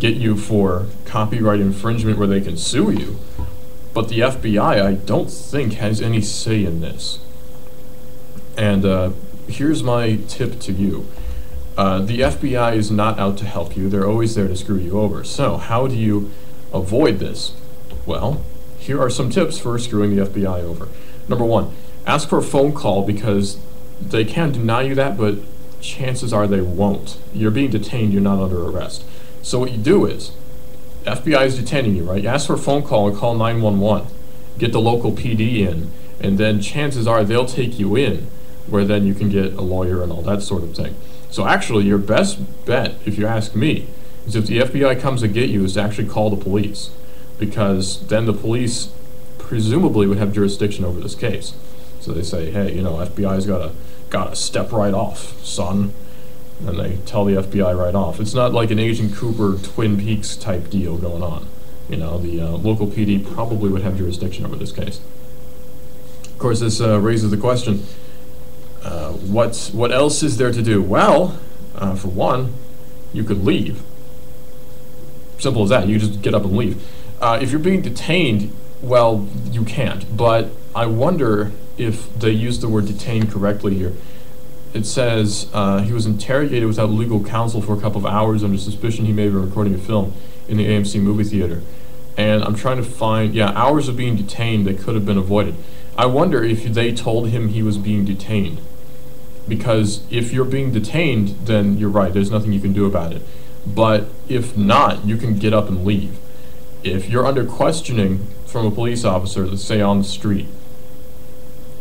get you for copyright infringement where they can sue you. But the FBI, I don't think, has any say in this. And here's my tip to you. The FBI is not out to help you. They're always there to screw you over. So how do you avoid this? Well, here are some tips for screwing the FBI over. Number one, ask for a phone call, because they can deny you that, but chances are they won't. You're being detained, you're not under arrest. So what you do is, FBI is detaining you, right? You ask for a phone call and call 911. Get the local PD in, and then chances are they'll take you in, where then you can get a lawyer and all that sort of thing. So actually, your best bet, if you ask me, is if the FBI comes to get you, is to actually call the police, because then the police presumably would have jurisdiction over this case. So they say, hey, you know, FBI's gotta step right off, son. And they tell the FBI right off. It's not like an Agent Cooper Twin Peaks type deal going on. You know, the local PD probably would have jurisdiction over this case. Of course, this raises the question, what else is there to do? Well, for one, you could leave. Simple as that. You just get up and leave. If you're being detained, well, you can't. But I wonder if they use the word detained correctly here. It says he was interrogated without legal counsel for a couple of hours under suspicion he may have been recording a film in the AMC movie theater. And I'm trying to find, yeah, hours of being detained that could have been avoided. I wonder if they told him he was being detained. Because if you're being detained, then you're right, there's nothing you can do about it. But if not, you can get up and leave. If you're under questioning from a police officer, let's say on the street,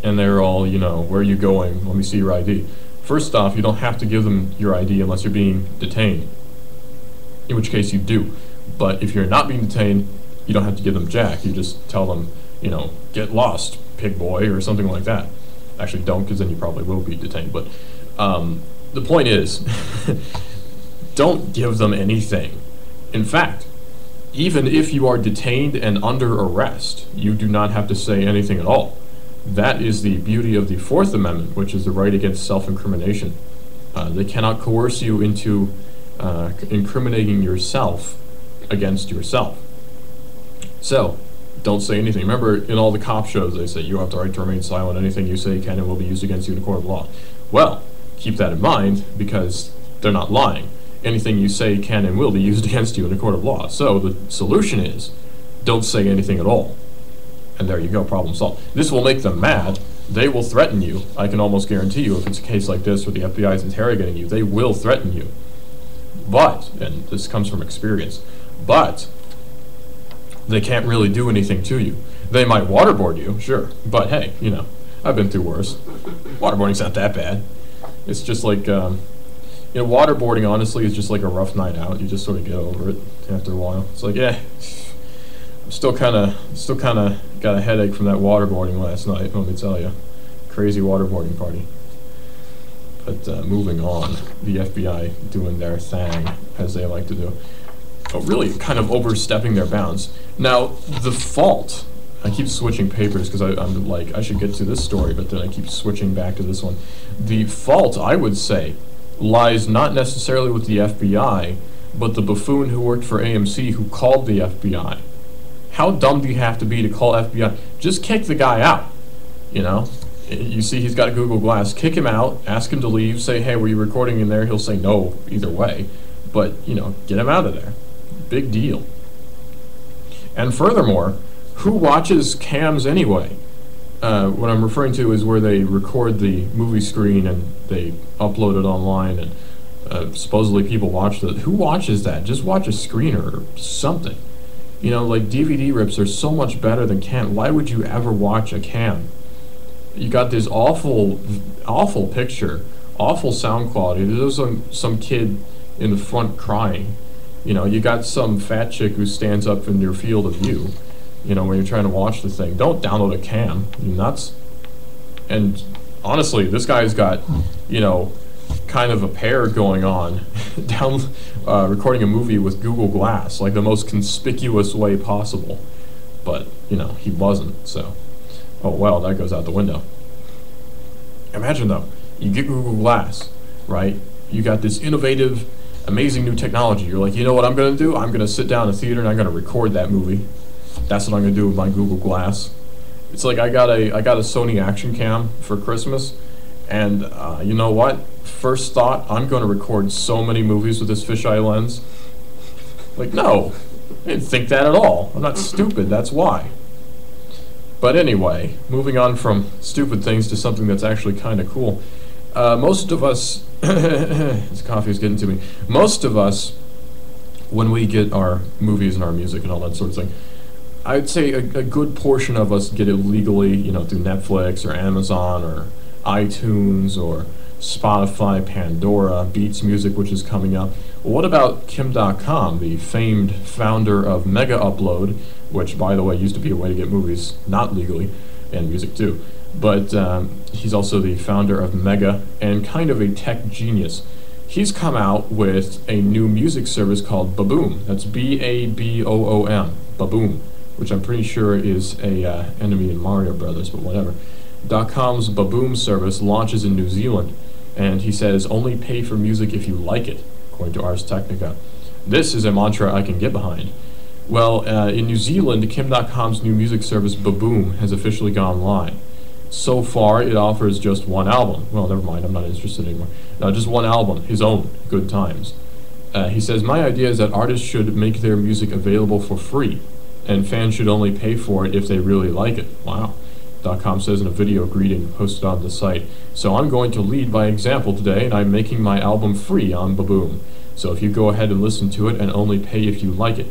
and they're all, you know, where are you going? Let me see your ID. First off, you don't have to give them your ID unless you're being detained, in which case you do. But if you're not being detained, you don't have to give them jack. You just tell them, you know, get lost, pig boy, or something like that. Actually, don't, because then you probably will be detained. But the point is, don't give them anything. In fact, even if you are detained and under arrest, you do not have to say anything at all. That is the beauty of the Fourth Amendment, which is the right against self-incrimination. They cannot coerce you into incriminating yourself against yourself. So, don't say anything. Remember, in all the cop shows, they say you have the right to remain silent. Anything you say can and will be used against you in a court of law. Well, keep that in mind, because they're not lying. Anything you say can and will be used against you in a court of law. So the solution is, don't say anything at all. And there you go, problem solved. This will make them mad. They will threaten you. I can almost guarantee you, if it's a case like this where the FBI is interrogating you, they will threaten you. But, and this comes from experience, but they can't really do anything to you. They might waterboard you, sure, but hey, you know, I've been through worse. Waterboarding's not that bad. It's just like, you know, waterboarding honestly is just like a rough night out. You just sort of get over it after a while. It's like, yeah, still kind of got a headache from that waterboarding last night, let me tell you. Crazy waterboarding party. But moving on, the FBI doing their thing, as they like to do. But really kind of overstepping their bounds. Now, the fault, I keep switching papers because I'm like, I should get to this story, but then I keep switching back to this one. The fault, I would say, lies not necessarily with the FBI, but the buffoon who worked for AMC who called the FBI. How dumb do you have to be to call FBI? Just kick the guy out, you know? You see he's got a Google Glass. Kick him out, ask him to leave, say, hey, were you recording in there? He'll say no either way. But, you know, get him out of there. Big deal. And furthermore, who watches cams anyway? What I'm referring to is where they record the movie screen and they upload it online and supposedly people watch it. Who watches that? Just watch a screener or something. You know, like DVD rips are so much better than cam. Why would you ever watch a cam? You got this awful picture, awful sound quality. There's some kid in the front crying. You know, you got some fat chick who stands up in your field of view, you know, when you're trying to watch the thing. Don't download a cam. You nuts? And honestly, this guy's got, you know, kind of a pair going on, recording a movie with Google Glass, like the most conspicuous way possible. But, you know, he wasn't, so. Oh, well, that goes out the window. Imagine, though, you get Google Glass, right? You got this innovative amazing new technology. You're like, you know what I'm going to do? I'm going to sit down in a theater and I'm going to record that movie. That's what I'm going to do with my Google Glass. It's like I got a Sony Action Cam for Christmas, and you know what? First thought, I'm going to record so many movies with this fisheye lens. Like, no, I didn't think that at all. I'm not stupid, that's why. But anyway, moving on from stupid things to something that's actually kind of cool. Most of us, this coffee is getting to me. Most of us, when we get our movies and our music and all that sort of thing, I'd say a good portion of us get it legally, you know, through Netflix or Amazon or iTunes or Spotify, Pandora, Beats Music, which is coming up. Well, what about Kim.com, the famed founder of Mega Upload, which, by the way, used to be a way to get movies not legally, and music too. But he's also the founder of Mega and kind of a tech genius. He's come out with a new music service called Baboom. That's B-A-B-O-O-M, Baboom, which I'm pretty sure is a enemy in Mario Brothers, but whatever. .com's Baboom service launches in New Zealand, and he says, only pay for music if you like it, according to Ars Technica. This is a mantra I can get behind. Well, in New Zealand, Kim.com's new music service Baboom has officially gone live. So far, it offers just one album. Well, never mind, I'm not interested anymore. No, just one album, his own, Good Times. He says, my idea is that artists should make their music available for free, and fans should only pay for it if they really like it. Wow. .com says in a video greeting posted on the site. So I'm going to lead by example today, and I'm making my album free on Baboom. So if you go ahead and listen to it and only pay if you like it.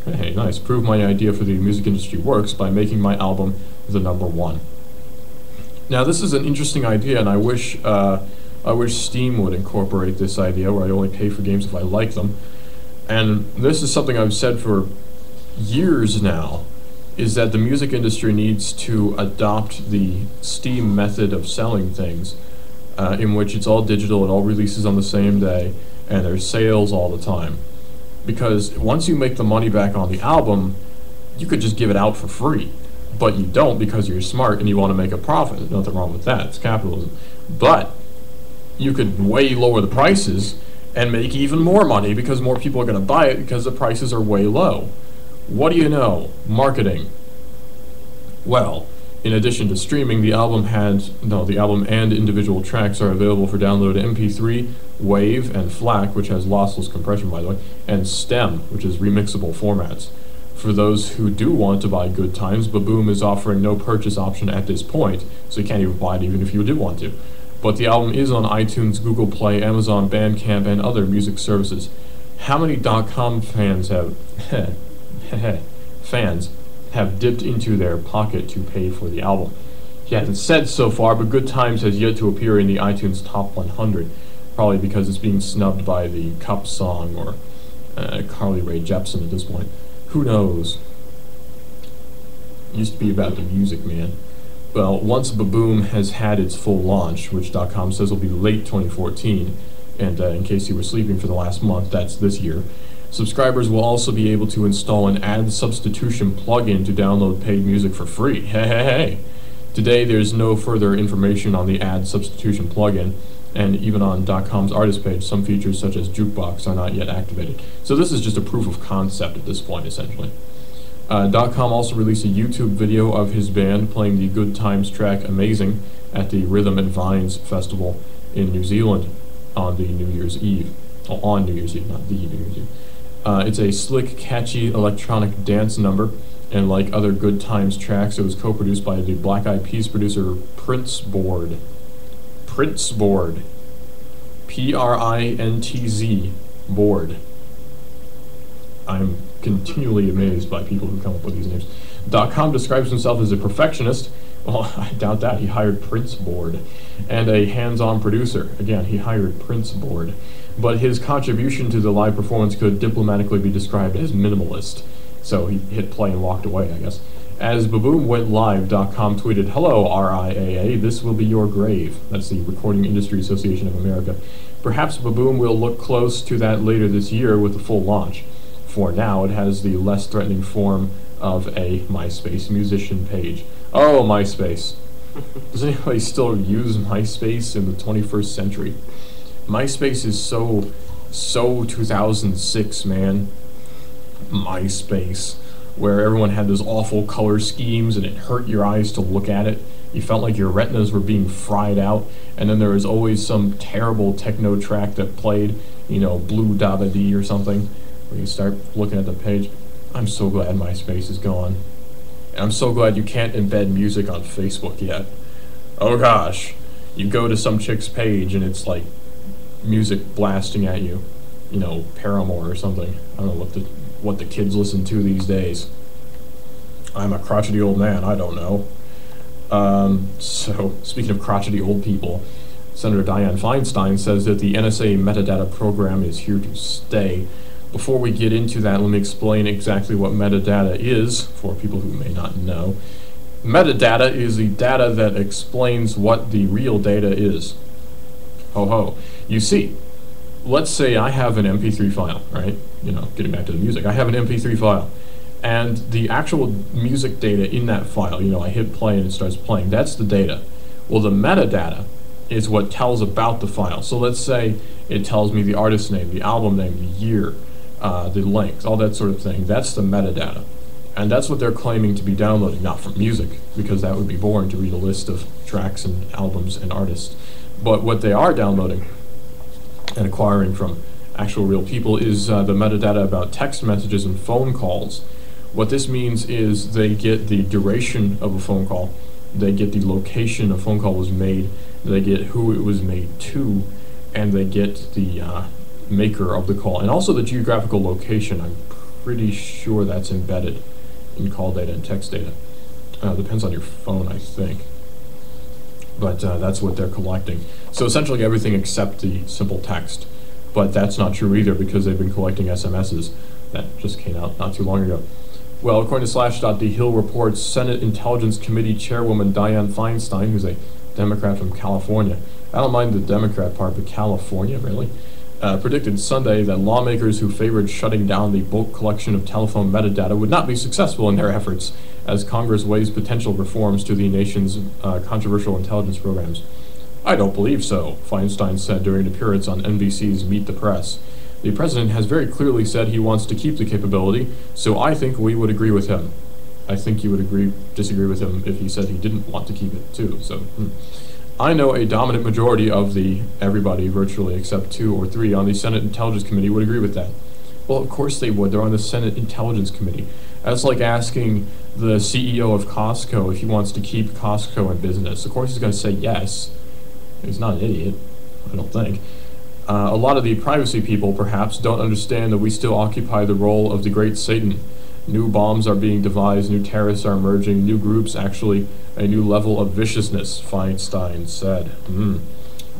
Hey, nice. Prove my idea for the music industry works by making my album the #1. Now this is an interesting idea, and I wish Steam would incorporate this idea where I only pay for games if I like them. And this is something I've said for years now, is that the music industry needs to adopt the Steam method of selling things, in which it's all digital, it all releases on the same day, and there's sales all the time. Because once you make the money back on the album, you could just give it out for free. But you don't because you're smart and you want to make a profit. There's nothing wrong with that, it's capitalism. But you could way lower the prices and make even more money because more people are going to buy it because the prices are way low. What do you know? Marketing. Well, in addition to streaming, the album and individual tracks are available for download MP3, WAV, and FLAC, which has lossless compression, by the way, and STEM, which is remixable formats. For those who do want to buy Good Times, Baboom is offering no purchase option at this point, so you can't even buy it even if you did want to. But the album is on iTunes, Google Play, Amazon, Bandcamp, and other music services. How many .com fans have dipped into their pocket to pay for the album? He hasn't said so far, but Good Times has yet to appear in the iTunes Top 100, probably because it's being snubbed by the Cup song or Carly Rae Jepsen at this point. Who knows? It used to be about the music, man. Well, once Baboom has had its full launch, which .com says will be late 2014, and in case you were sleeping for the last month, that's this year, subscribers will also be able to install an ad substitution plugin to download paid music for free. Hey. Today, there's no further information on the ad substitution plugin, and even on .com's artist page, some features such as Jukebox are not yet activated. So this is just a proof of concept at this point, essentially. .com also released a YouTube video of his band playing the Good Times track Amazing at the Rhythm and Vines Festival in New Zealand on the New Year's Eve. Oh, on New Year's Eve, not the New Year's Eve. It's a slick, catchy electronic dance number, and like other Good Times tracks, it was co-produced by the Black Eyed Peas producer Prince Board. P-R-I-N-T-Z Board. I'm continually amazed by people who come up with these names. .com describes himself as a perfectionist. Well, I doubt that. He hired Prince Board. And a hands-on producer. Again, he hired Prince Board. But his contribution to the live performance could diplomatically be described as minimalist. So he hit play and walked away, I guess. As Baboom went live, .com tweeted, "Hello, RIAA, this will be your grave." That's the Recording Industry Association of America. Perhaps Baboom will look close to that later this year with the full launch. For now, it has the less threatening form of a MySpace musician page. Oh, MySpace. Does anybody still use MySpace in the 21st century? MySpace is so So 2006, man. MySpace, where everyone had those awful color schemes and it hurt your eyes to look at it. You felt like your retinas were being fried out, and then there was always some terrible techno track that played, you know, Blue Daba Dee or something, where you start looking at the page. I'm so glad MySpace is gone. And I'm so glad you can't embed music on Facebook yet. Oh gosh, you go to some chick's page and it's like music blasting at you, you know, Paramore or something. I don't know what the kids listen to these days. I'm a crotchety old man, I don't know. So, speaking of crotchety old people, Senator Dianne Feinstein says that the NSA metadata program is here to stay. Before we get into that, let me explain exactly what metadata is, for people who may not know. Metadata is the data that explains what the real data is. Ho ho. You see, let's say I have an MP3 file, right? You know, getting back to the music. I have an MP3 file. And the actual music data in that file, you know, I hit play and it starts playing. That's the data. Well, the metadata is what tells about the file. So let's say it tells me the artist name, the album name, the year, the length, all that sort of thing. That's the metadata. And that's what they're claiming to be downloading, not from music, because that would be boring to read a list of tracks and albums and artists. But what they are downloading and acquiring from actual real people is the metadata about text messages and phone calls. What this means is they get the duration of a phone call, they get the location a phone call was made, they get who it was made to, and they get the maker of the call, and also the geographical location. I'm pretty sure that's embedded in call data and text data. Depends on your phone, I think. But that's what they're collecting. So essentially everything except the simple text. But that's not true either, because they've been collecting SMSs. That just came out not too long ago. Well, according to Slashdot, The Hill reports Senate Intelligence Committee Chairwoman Dianne Feinstein, who's a Democrat from California. I don't mind the Democrat part, but California, really? Predicted Sunday that lawmakers who favored shutting down the bulk collection of telephone metadata would not be successful in their efforts as Congress weighs potential reforms to the nation's controversial intelligence programs. I don't believe so, Feinstein said during an appearance on NBC's Meet the Press. The president has very clearly said he wants to keep the capability, so I think we would agree with him. I think you would disagree with him if he said he didn't want to keep it too, so... I know a dominant majority of everybody, virtually except 2 or 3 on the Senate Intelligence Committee would agree with that. Well, of course they would. They're on the Senate Intelligence Committee. That's like asking the CEO of Costco if he wants to keep Costco in business. Of course he's going to say yes. He's not an idiot, I don't think. A lot of the privacy people, perhaps, don't understand that we still occupy the role of the great Satan. New bombs are being devised, new terrorists are emerging, new groups, actually a new level of viciousness, Feinstein said.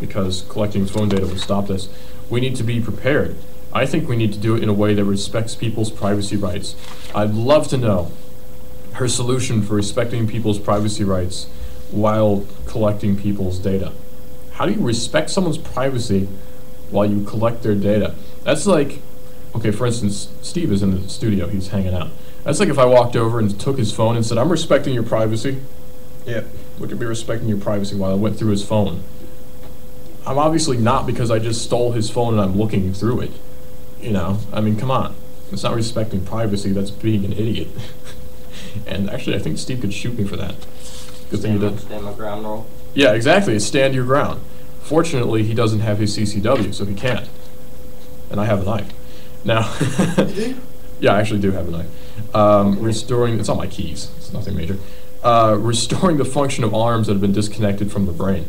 Because collecting phone data will stop this. We need to be prepared. I think we need to do it in a way that respects people's privacy rights. I'd love to know her solution for respecting people's privacy rights while collecting people's data. How do you respect someone's privacy while you collect their data? That's like, okay, for instance, Steve is in the studio, he's hanging out. That's like if I walked over and took his phone and said, I'm respecting your privacy. Yeah, would you be respecting your privacy while I went through his phone? I'm obviously not, because I just stole his phone and I'm looking through it. You know, I mean, come on. It's not respecting privacy, that's being an idiot. And actually, I think Steve could shoot me for that. Good thing he did. Stand my ground rule. Yeah, exactly, it's stand your ground. Fortunately, he doesn't have his CCW, so he can't. And I have a knife. Now, You do? yeah, I actually do have a knife. Restoring, it's on my keys, it's nothing major. Restoring the function of arms that have been disconnected from the brain.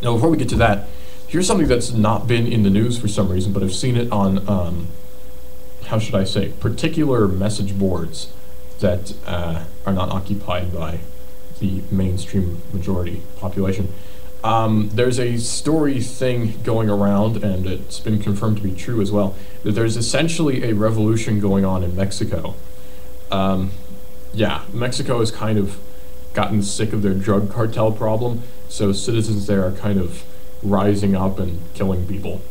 Now, before we get to that, here's something that's not been in the news for some reason, but I've seen it on, how should I say, particular message boards that are not occupied by the mainstream majority population. There's a story thing going around, and it's been confirmed to be true as well, that there's essentially a revolution going on in Mexico. Yeah, Mexico has kind of gotten sick of their drug cartel problem, so citizens there are kind of rising up and killing people,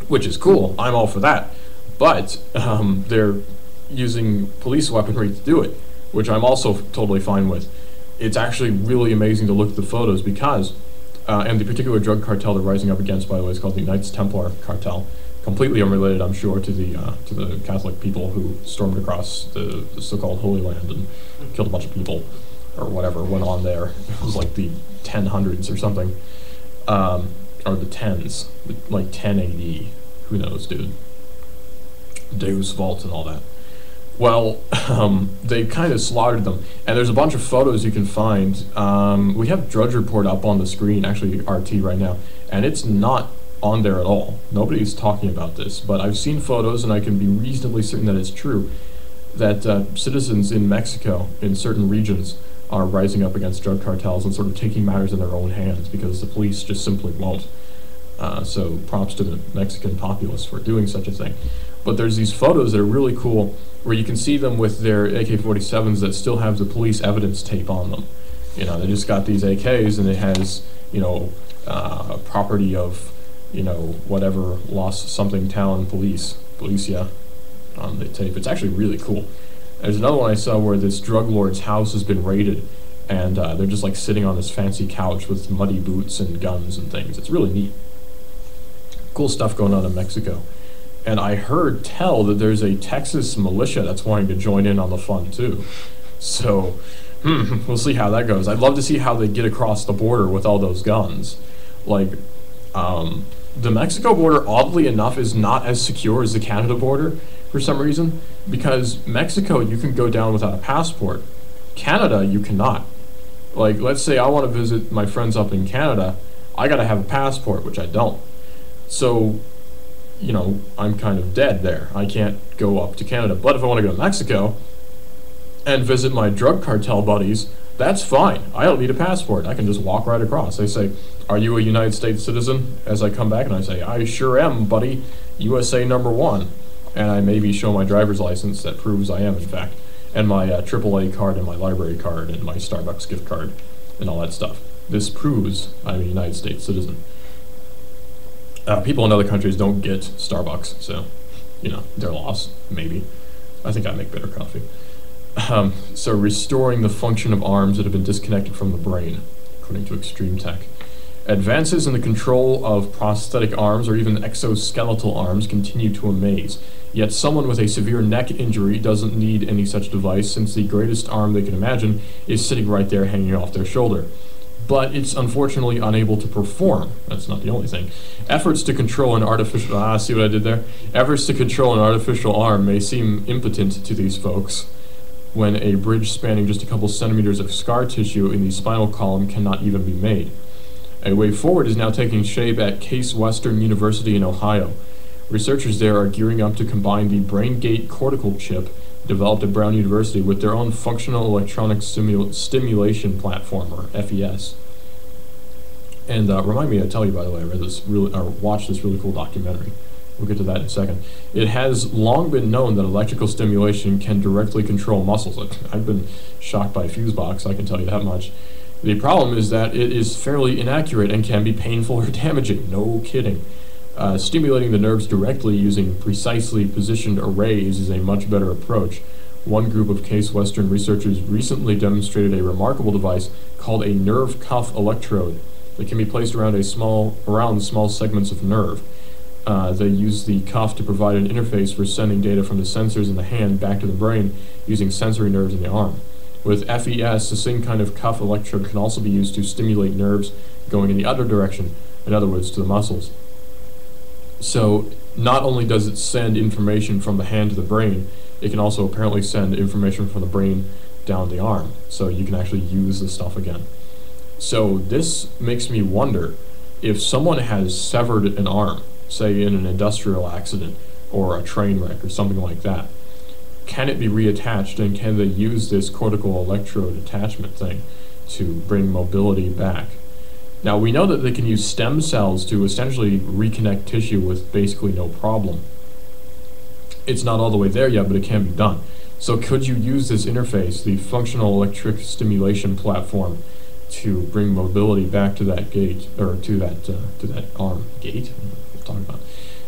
which is cool. I'm all for that. But they're using police weaponry to do it, which I'm also totally fine with. It's actually really amazing to look at the photos, because And the particular drug cartel they're rising up against, by the way, is called the Knights Templar cartel. Completely unrelated, I'm sure, to the Catholic people who stormed across the so-called Holy Land and killed a bunch of people, or whatever went on there. It was like the 1000s or something, or the 10s, like 10 AD. Who knows, dude? Deus Vult and all that. Well, they kind of slaughtered them, and there's a bunch of photos you can find. We have Drudge Report up on the screen, actually RT right now, and it's not on there at all. Nobody's talking about this, but I've seen photos, and I can be reasonably certain that it's true, that citizens in Mexico, in certain regions, are rising up against drug cartels and sort of taking matters in their own hands because the police just simply won't. So props to the Mexican populace for doing such a thing. But there's these photos that are really cool where you can see them with their AK-47s that still have the police evidence tape on them. You know, they just got these AKs and it has, property of, whatever, lost something town policia on the tape. It's actually really cool. There's another one I saw where this drug lord's house has been raided, and they're just like sitting on this fancy couch with muddy boots and guns and things. It's really neat. Cool stuff going on in Mexico. And I heard tell that there's a Texas militia that's wanting to join in on the fun too. So, we'll see how that goes. I'd love to see how they get across the border with all those guns. Like, the Mexico border, oddly enough, is not as secure as the Canada border for some reason, because Mexico, you can go down without a passport. Canada, you cannot. Like, let's say I want to visit my friends up in Canada, I gotta have a passport, which I don't. So, I'm kind of dead there. I can't go up to Canada. But if I want to go to Mexico and visit my drug cartel buddies, that's fine. I don't need a passport. I can just walk right across. They say, "Are you a United States citizen?" As I come back, and I say, "I sure am, buddy. USA #1." And I maybe show my driver's license that proves I am, in fact, and my AAA card and my library card and my Starbucks gift card and all that stuff. This proves I'm a United States citizen. People in other countries don't get Starbucks, so, their loss, maybe. I think I make better coffee. So restoring the function of arms that have been disconnected from the brain, according to Extreme Tech. Advances in the control of prosthetic arms or even exoskeletal arms continue to amaze. Yet someone with a severe neck injury doesn't need any such device, since the greatest arm they can imagine is sitting right there hanging off their shoulder. But it's unfortunately unable to perform. That's not the only thing. Efforts to control an artificial... see what I did there? Efforts to control an artificial arm may seem impotent to these folks when a bridge spanning just a couple centimeters of scar tissue in the spinal column cannot even be made. A way forward is now taking shape at Case Western University in Ohio. Researchers there are gearing up to combine the BrainGate cortical chip developed at Brown University with their own functional electronic stimulation platform, or FES. And remind me to tell you, by the way, I watched this really cool documentary. We'll get to that in a second. It has long been known that electrical stimulation can directly control muscles. I've been shocked by Fusebox, I can tell you that much. The problem is that it is fairly inaccurate and can be painful or damaging. No kidding. Stimulating the nerves directly using precisely positioned arrays is a much better approach. One group of Case Western researchers recently demonstrated a remarkable device called a nerve cuff electrode that can be placed around small segments of nerve. They use the cuff to provide an interface for sending data from the sensors in the hand back to the brain using sensory nerves in the arm. With FES, the same kind of cuff electrode can also be used to stimulate nerves going in the other direction, in other words, to the muscles. So not only does it send information from the hand to the brain, it can also apparently send information from the brain down the arm, so you can actually use the stuff again. So this makes me wonder, if someone has severed an arm, say in an industrial accident or a train wreck or something like that, can it be reattached, and can they use this cortical electrode attachment thing to bring mobility back? Now, we know that they can use stem cells to essentially reconnect tissue with basically no problem. It's not all the way there yet, but it can be done. So could you use this interface, the functional electric stimulation platform, to bring mobility back to that gate, or to that arm? Gate? What are you talking about?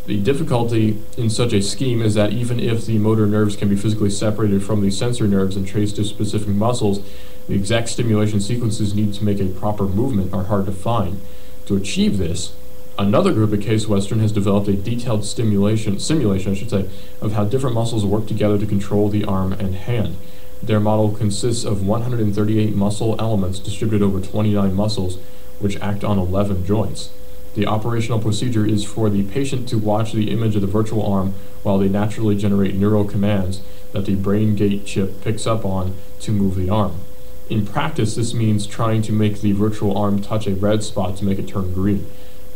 The difficulty in such a scheme is that even if the motor nerves can be physically separated from the sensor nerves and traced to specific muscles, the exact stimulation sequences needed to make a proper movement are hard to find. To achieve this, another group at Case Western has developed a detailed simulation, I should say, of how different muscles work together to control the arm and hand. Their model consists of 138 muscle elements distributed over 29 muscles, which act on 11 joints. The operational procedure is for the patient to watch the image of the virtual arm while they naturally generate neural commands that the brain gate chip picks up on to move the arm. In practice, this means trying to make the virtual arm touch a red spot to make it turn green.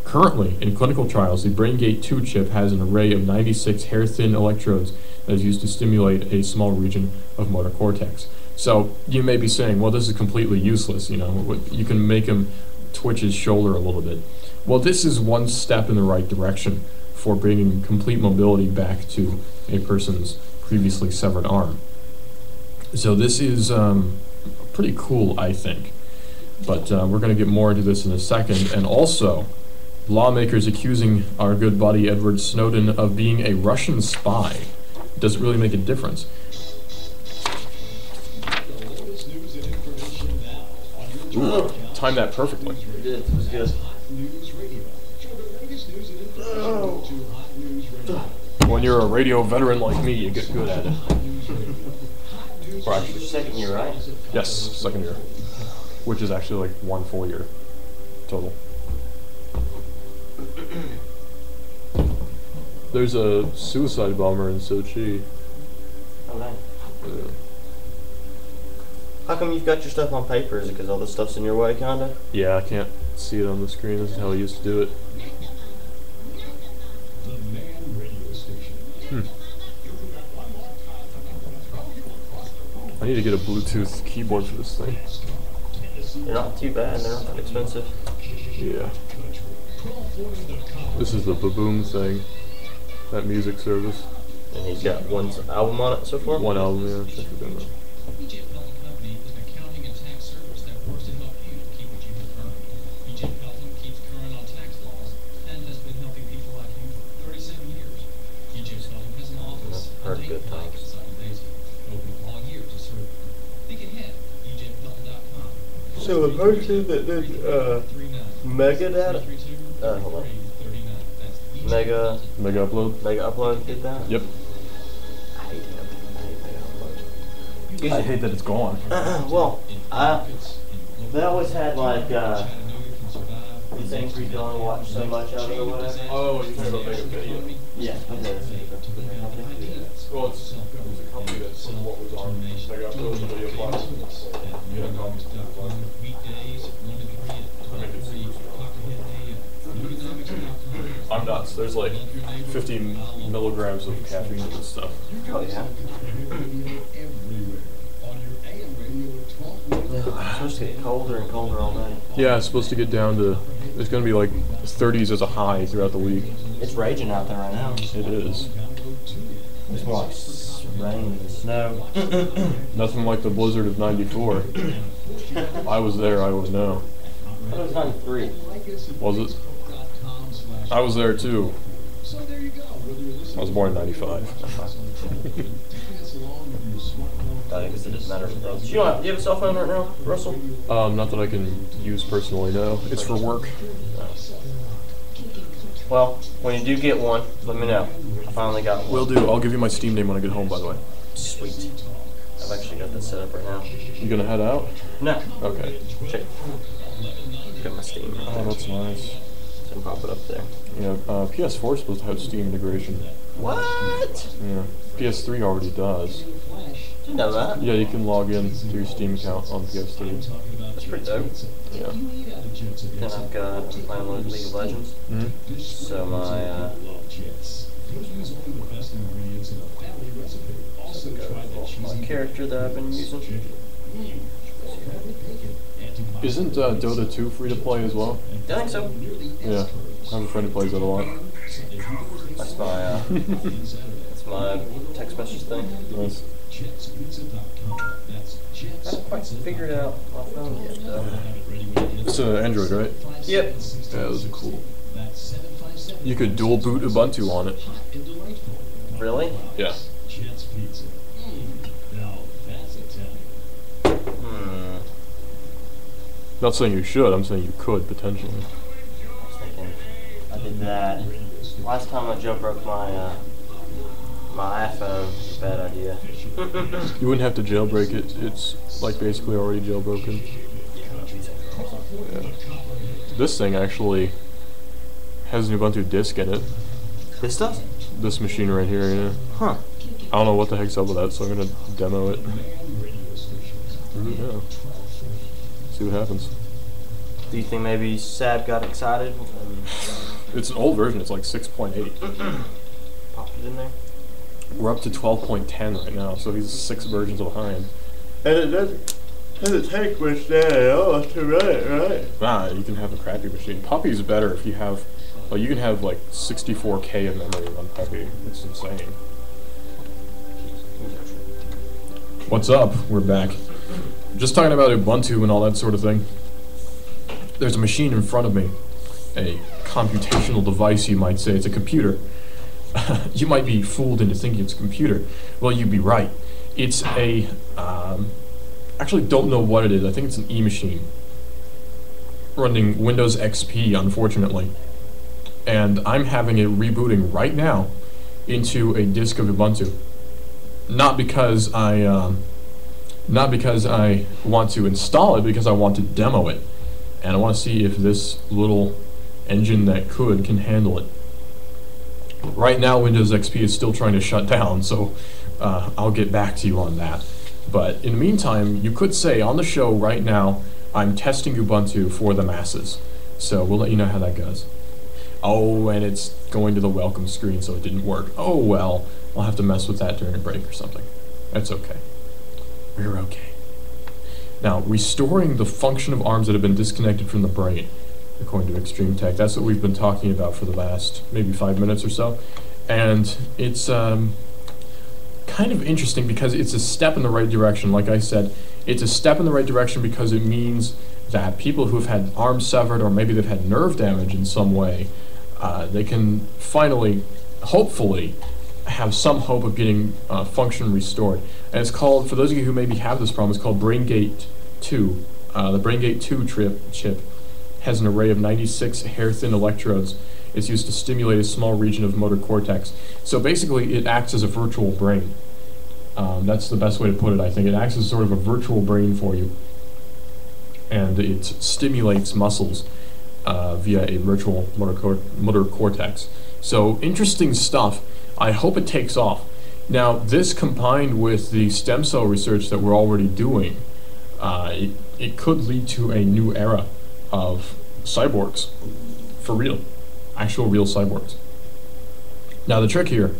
Currently, in clinical trials, the BrainGate 2 chip has an array of 96 hair-thin electrodes that is used to stimulate a small region of motor cortex. So you may be saying, well, this is completely useless. You know, you can make him twitch his shoulder a little bit. Well, this is one step in the right direction for bringing complete mobility back to a person's previously severed arm. So this is pretty cool, I think. But we're going to get more into this in a second. And also, lawmakers accusing our good buddy Edward Snowden of being a Russian spy. Does it really make a difference? Ooh, timed that perfectly. You did. It was good. When you're a radio veteran like me, you get good at it. Right. Second year, right? Yes, second year. Which is actually like 1 full year total. There's a suicide bomber in Sochi. Oh, nice. Yeah. How come you've got your stuff on paper? Is it because all this stuff's in your way, kinda? Yeah, I can't see it on the screen. This is how I used to do it. I need to get a Bluetooth keyboard for this thing. They're not too bad. They're not that expensive. Yeah. This is the Baboom thing. That music service. And he's got one album on it so far? One album, yeah. Check it out. Heard good times. So the person that did Mega Data, hold on. Mega Upload? Mega Upload did that? Yep. I hate him. I hate Mega Upload. I hate that it's gone. Well, they always had like these things where you can only watch so much of it or whatever. Oh, you're talking about Mega Video? Yeah. Well, it's a company that sort of what was on Mega Upload, the video platform. I'm nuts. There's like 50 milligrams of caffeine in this stuff. Oh yeah. It's supposed to get colder and colder all day. Yeah, it's supposed to get down to, it's going to be like 30s as a high throughout the week. It's raging out there right now. It is. It's more like rain and snow. Nothing like the blizzard of '94. I was there, I would know. I thought it was 93. Was it? I was there too. I was born in '95. I guess it doesn't matter. Do you have a cell phone right now, Russell? Not that I can use personally, no. It's for work. Well, when you do get one, let me know. I finally got one. Will do. I'll give you my Steam name when I get home, by the way. Sweet. I've actually got this set up right now. You gonna head out? No. Okay. Check. Got my Steam right there. Oh, that's nice. So pop it up there. Yeah, PS4 is supposed to have Steam integration. What? Yeah. PS3 already does. Didn't know that. Yeah, you can log in to your Steam account on PS3. That's pretty dope. Yeah. Then I'm playing League of Legends. Mm-hmm. So my my character that I've been using. Isn't Dota 2 free to play as well? I think so. Yeah. I have a friend who plays that a lot. That's my that's my text message thing. Nice. I haven't quite figured out my phone yet though. It's an Android, right? Yep. Yeah, those are cool. You could dual boot Ubuntu on it. Really? Yeah. Hmm. Not saying you should, I'm saying you could, potentially. that. Last time I jailbroke my my iPhone, bad idea. You wouldn't have to jailbreak it. It's like basically already jailbroken. Yeah. This thing actually has an Ubuntu disk in it. This does? This machine right here, yeah. Huh. I don't know what the heck's up with that, so I'm gonna demo it. Yeah. See what happens. Do you think maybe Sab got excited? It's an old version, it's like 6.8. Popped it in there? We're up to 12.10 right now, so he's 6 versions behind. And it doesn't take much now to run it, right? Nah, you can have a crappy machine. Puppy's better if you have, well, you can have like 64K of memory on Puppy. It's insane. What's up? We're back. Just talking about Ubuntu and all that sort of thing. There's a machine in front of me. A computational device, you might say. It's a computer. You might be fooled into thinking it's a computer. Well, you'd be right. It's a, actually don't know what it is. I think it's an E-machine. Running Windows XP, unfortunately. And I'm having it rebooting right now into a disk of Ubuntu. Not because I want to install it, because I want to demo it. And I want to see if this little engine that can handle it. Right now, Windows XP is still trying to shut down, so I'll get back to you on that. But in the meantime, you could say on the show right now, I'm testing Ubuntu for the masses. So we'll let you know how that goes. Oh, and it's going to the welcome screen, so it didn't work. Oh well, I'll have to mess with that during a break or something. That's okay. We're okay. Now, restoring the function of arms that have been disconnected from the brain, according to Extreme Tech. That's what we've been talking about for the last maybe 5 minutes or so. And it's kind of interesting because it's a step in the right direction. Like I said, it's a step in the right direction because it means that people who have had arms severed, or maybe they've had nerve damage in some way, they can finally, hopefully, have some hope of getting function restored. And it's called, for those of you who maybe have this problem, it's called BrainGate 2. The BrainGate 2 chip has an array of 96 hair-thin electrodes. It's used to stimulate a small region of motor cortex. So basically, it acts as a virtual brain. That's the best way to put it, I think. It acts as sort of a virtual brain for you. And it stimulates muscles via a virtual motor cortex. So interesting stuff. I hope it takes off. Now, this combined with the stem cell research that we're already doing, it could lead to a new era of cyborgs. For real. Actual real cyborgs. Now, the trick here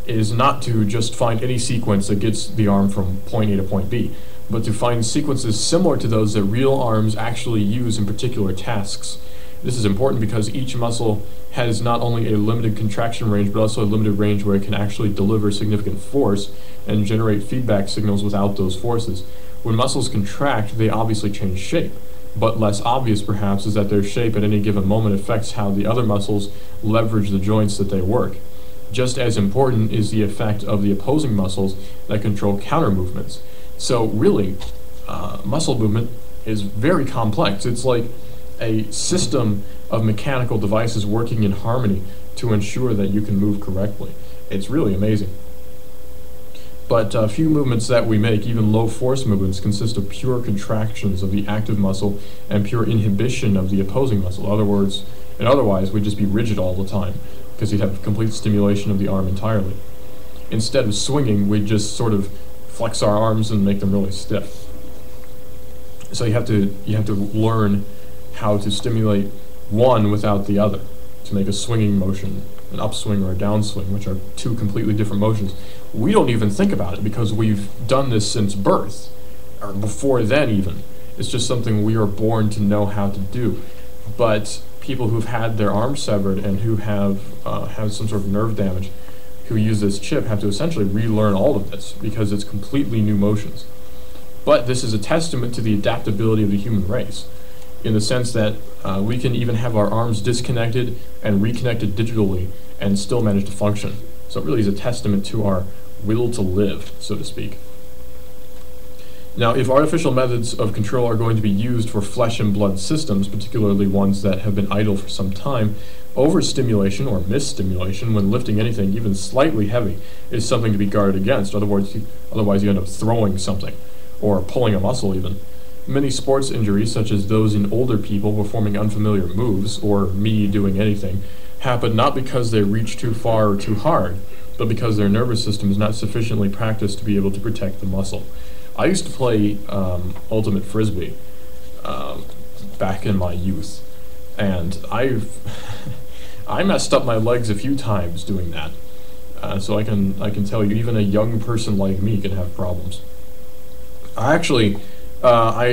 is not to just find any sequence that gets the arm from point A to point B, but to find sequences similar to those that real arms actually use in particular tasks. This is important because each muscle has not only a limited contraction range, but also a limited range where it can actually deliver significant force and generate feedback signals without those forces. When muscles contract, they obviously change shape, but less obvious perhaps is that their shape at any given moment affects how the other muscles leverage the joints that they work. Just as important is the effect of the opposing muscles that control counter movements. So really, muscle movement is very complex. It's like a system of mechanical devices working in harmony to ensure that you can move correctly. It's really amazing. But few movements that we make, even low force movements, consist of pure contractions of the active muscle and pure inhibition of the opposing muscle. Otherwise, we'd just be rigid all the time because you'd have complete stimulation of the arm entirely. Instead of swinging, we'd just sort of flex our arms and make them really stiff. So you have to learn how to stimulate one without the other to make a swinging motion, an upswing or a downswing, which are two completely different motions. We don't even think about it because we've done this since birth, or before then even. It's just something we are born to know how to do. But people who've had their arms severed and who have some sort of nerve damage, who use this chip, have to essentially relearn all of this because it's completely new motions. But this is a testament to the adaptability of the human race, in the sense that we can even have our arms disconnected and reconnected digitally and still manage to function. So it really is a testament to our will to live, so to speak. Now, if artificial methods of control are going to be used for flesh and blood systems, particularly ones that have been idle for some time, overstimulation or misstimulation when lifting anything, even slightly heavy, is something to be guarded against. Otherwise, you end up throwing something, or pulling a muscle even. Many sports injuries, such as those in older people performing unfamiliar moves, or me doing anything, happen not because they reach too far or too hard, but because their nervous system is not sufficiently practiced to be able to protect the muscle. I used to play ultimate frisbee back in my youth, and I messed up my legs a few times doing that. So I can tell you, even a young person like me can have problems. I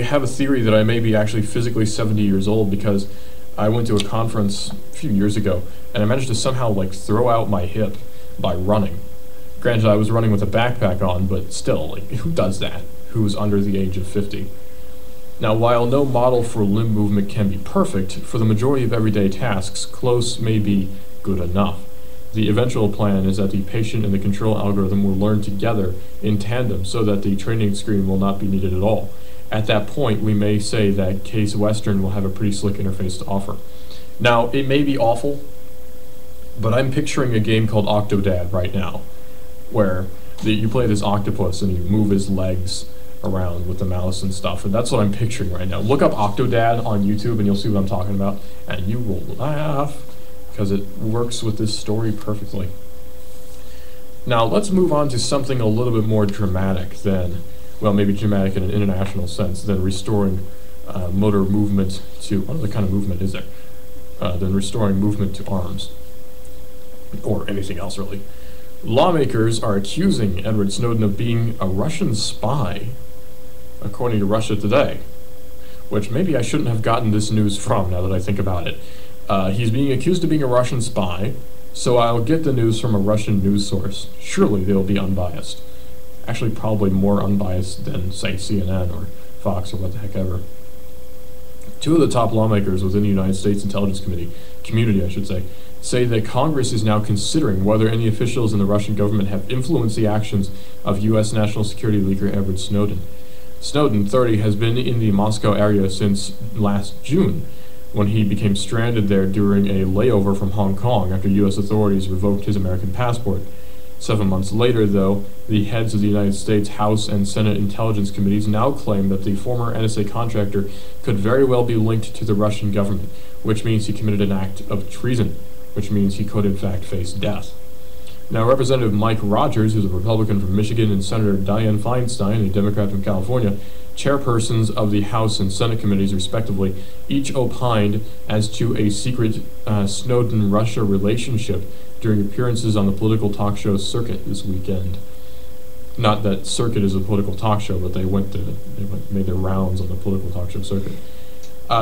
have a theory that I may be actually physically 70 years old because I went to a conference a few years ago, and I managed to somehow throw out my hip by running. Granted, I was running with a backpack on, but still, who does that? Who's under the age of 50? Now, while no model for limb movement can be perfect, for the majority of everyday tasks, close may be good enough. The eventual plan is that the patient and the control algorithm will learn together in tandem so that the training screen will not be needed at all. At that point, we may say that Case Western will have a pretty slick interface to offer. Now, it may be awful, but I'm picturing a game called Octodad right now, where you play this octopus and you move his legs around with the mouse and stuff, and that's what I'm picturing right now. Look up Octodad on YouTube and you'll see what I'm talking about, and you will laugh, because it works with this story perfectly. Now, let's move on to something a little bit more dramatic than, well, maybe dramatic in an international sense, than restoring motor movement to, what other kind of movement is there? Than restoring movement to arms, or anything else really. Lawmakers are accusing Edward Snowden of being a Russian spy, according to Russia Today, which maybe I shouldn't have gotten this news from, now that I think about it. He's being accused of being a Russian spy, so I'll get the news from a Russian news source. Surely they'll be unbiased. Actually, probably more unbiased than, say, CNN or Fox or what the heck ever. Two of the top lawmakers within the United States Intelligence Community, say that Congress is now considering whether any officials in the Russian government have influenced the actions of U.S. national security leaker Edward Snowden. Snowden, 30, has been in the Moscow area since last June, when he became stranded there during a layover from Hong Kong after U.S. authorities revoked his American passport. 7 months later, though, the heads of the United States House and Senate Intelligence Committees now claim that the former NSA contractor could very well be linked to the Russian government, which means he committed an act of treason, which means he could in fact face death. Now, Representative Mike Rogers, who's a Republican from Michigan, and Senator Dianne Feinstein, a Democrat from California, chairpersons of the House and Senate committees respectively, each opined as to a secret Snowden-Russia relationship during appearances on the political talk show Circuit this weekend. Not that Circuit is a political talk show, but they made their rounds on the political talk show Circuit.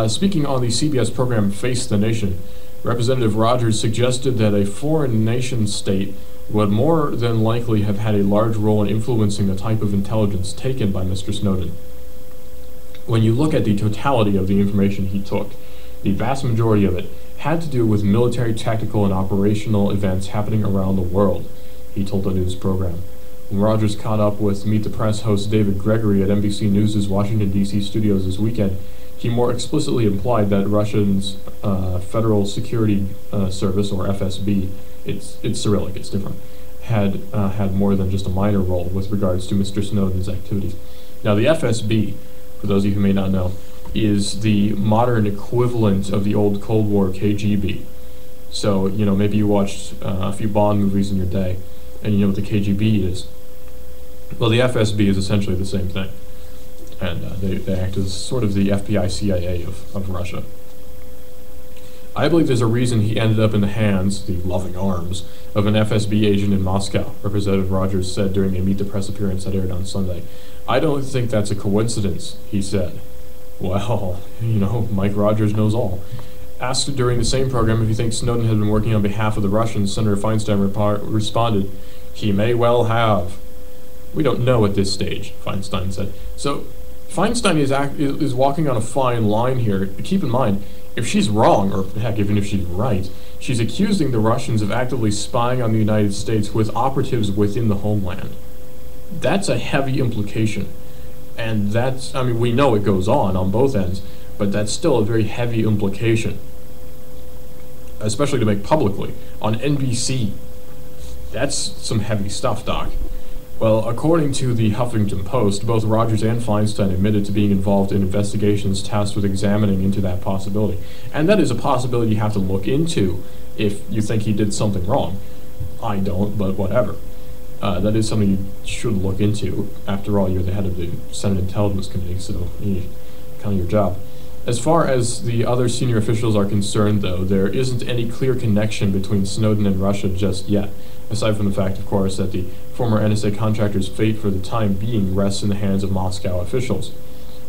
Speaking on the CBS program Face the Nation, Representative Rogers suggested that a foreign nation state would more than likely have had a large role in influencing the type of intelligence taken by Mr. Snowden. When you look at the totality of the information he took, the vast majority of it had to do with military, tactical, and operational events happening around the world, he told the news program. When Rogers caught up with Meet the Press host David Gregory at NBC News' Washington, D.C. studios this weekend, he more explicitly implied that Russia's Federal Security Service, or FSB, it's Cyrillic, it's different, had more than just a minor role with regards to Mr. Snowden's activities. Now, the FSB, for those of you who may not know, is the modern equivalent of the old Cold War KGB. So, maybe you watched a few Bond movies in your day, and you know what the KGB is. Well, the FSB is essentially the same thing. And they act as sort of the FBI CIA of Russia. I believe there's a reason he ended up in the hands, the loving arms, of an FSB agent in Moscow, Representative Rogers said during a Meet the Press appearance that aired on Sunday. I don't think that's a coincidence, he said. Well, Mike Rogers knows all. Asked during the same program if he thinks Snowden had been working on behalf of the Russians, Senator Feinstein responded, "He may well have." We don't know at this stage, Feinstein said. So, Feinstein is walking on a fine line here. Keep in mind, if she's wrong, or heck, even if she's right, she's accusing the Russians of actively spying on the United States with operatives within the homeland. That's a heavy implication. And that's, I mean, we know it goes on both ends, but that's still a very heavy implication, especially to make publicly on NBC. That's some heavy stuff, Doc. Well, according to the Huffington Post, both Rogers and Feinstein admitted to being involved in investigations tasked with examining into that possibility. And that is a possibility you have to look into if you think he did something wrong. I don't, but whatever. That is something you should look into. After all, you're the head of the Senate Intelligence Committee, so kind of your job. As far as the other senior officials are concerned, though, there isn't any clear connection between Snowden and Russia just yet, aside from the fact, of course, that the former NSA contractor's fate for the time being rests in the hands of Moscow officials.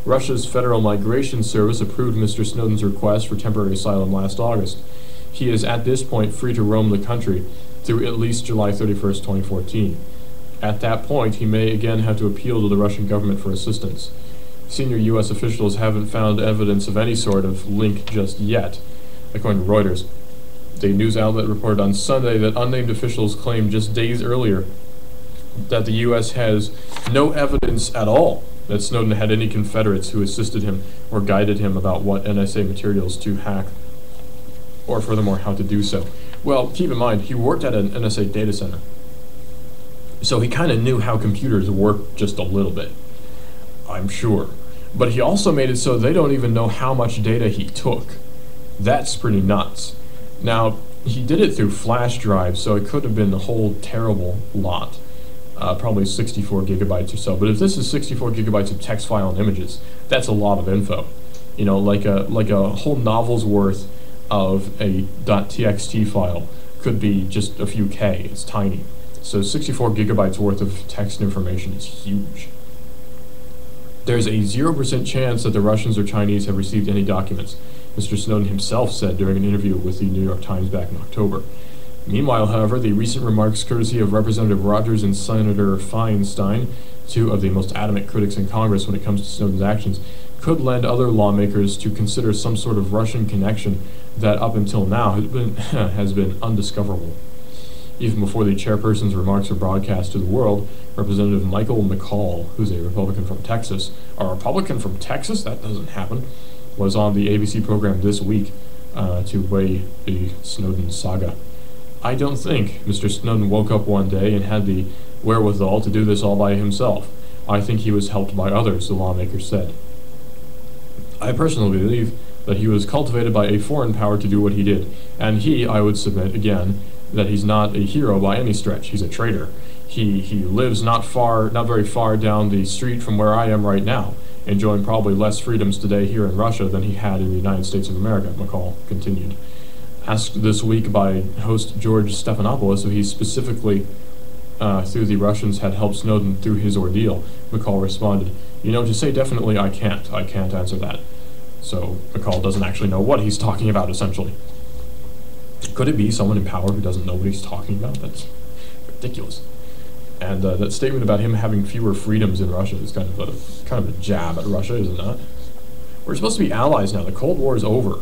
Russia's Federal Migration Service approved Mr. Snowden's request for temporary asylum last August. He is at this point free to roam the country through at least July 31st, 2014. At that point, he may again have to appeal to the Russian government for assistance. Senior U.S. officials haven't found evidence of any sort of link just yet, according to Reuters. The news outlet reported on Sunday that unnamed officials claimed just days earlier that the U.S. has no evidence at all that Snowden had any Confederates who assisted him or guided him about what NSA materials to hack, or furthermore, how to do so. Well, keep in mind, he worked at an NSA data center, so he kind of knew how computers work just a little bit, I'm sure. But he also made it so they don't even know how much data he took. That's pretty nuts. Now, he did it through flash drives, so it could have been a whole terrible lot. Probably 64 gigabytes or so. But if this is 64 gigabytes of text file and images, that's a lot of info. You know, like a whole novel's worth of a .txt file could be just a few K. It's tiny. So 64 gigabytes worth of text information is huge. There's a 0% chance that the Russians or Chinese have received any documents, Mr. Snowden himself said during an interview with the New York Times back in October. Meanwhile, however, the recent remarks courtesy of Representative Rogers and Senator Feinstein, two of the most adamant critics in Congress when it comes to Snowden's actions, could lend other lawmakers to consider some sort of Russian connection that up until now has been undiscoverable. Even before the chairperson's remarks were broadcast to the world, Representative Michael McCall, who's a Republican from Texas, a Republican from Texas? That doesn't happen, was on the ABC program this week to weigh the Snowden saga. I don't think Mr. Snowden woke up one day and had the wherewithal to do this all by himself. I think he was helped by others, the lawmaker said. I personally believe that he was cultivated by a foreign power to do what he did, and I would submit again, that he's not a hero by any stretch. He's a traitor. He lives not very far down the street from where I am right now, enjoying probably less freedoms today here in Russia than he had in the United States of America, McCall continued. Asked this week by host George Stephanopoulos if he specifically, through the Russians, had helped Snowden through his ordeal, McCall responded, "You know, to say definitely I can't answer that." So McCall doesn't actually know what he's talking about, essentially. Could it be someone in power who doesn't know what he's talking about? That's ridiculous. And that statement about him having fewer freedoms in Russia is kind of a jab at Russia, is it not? We're supposed to be allies now. The Cold War is over.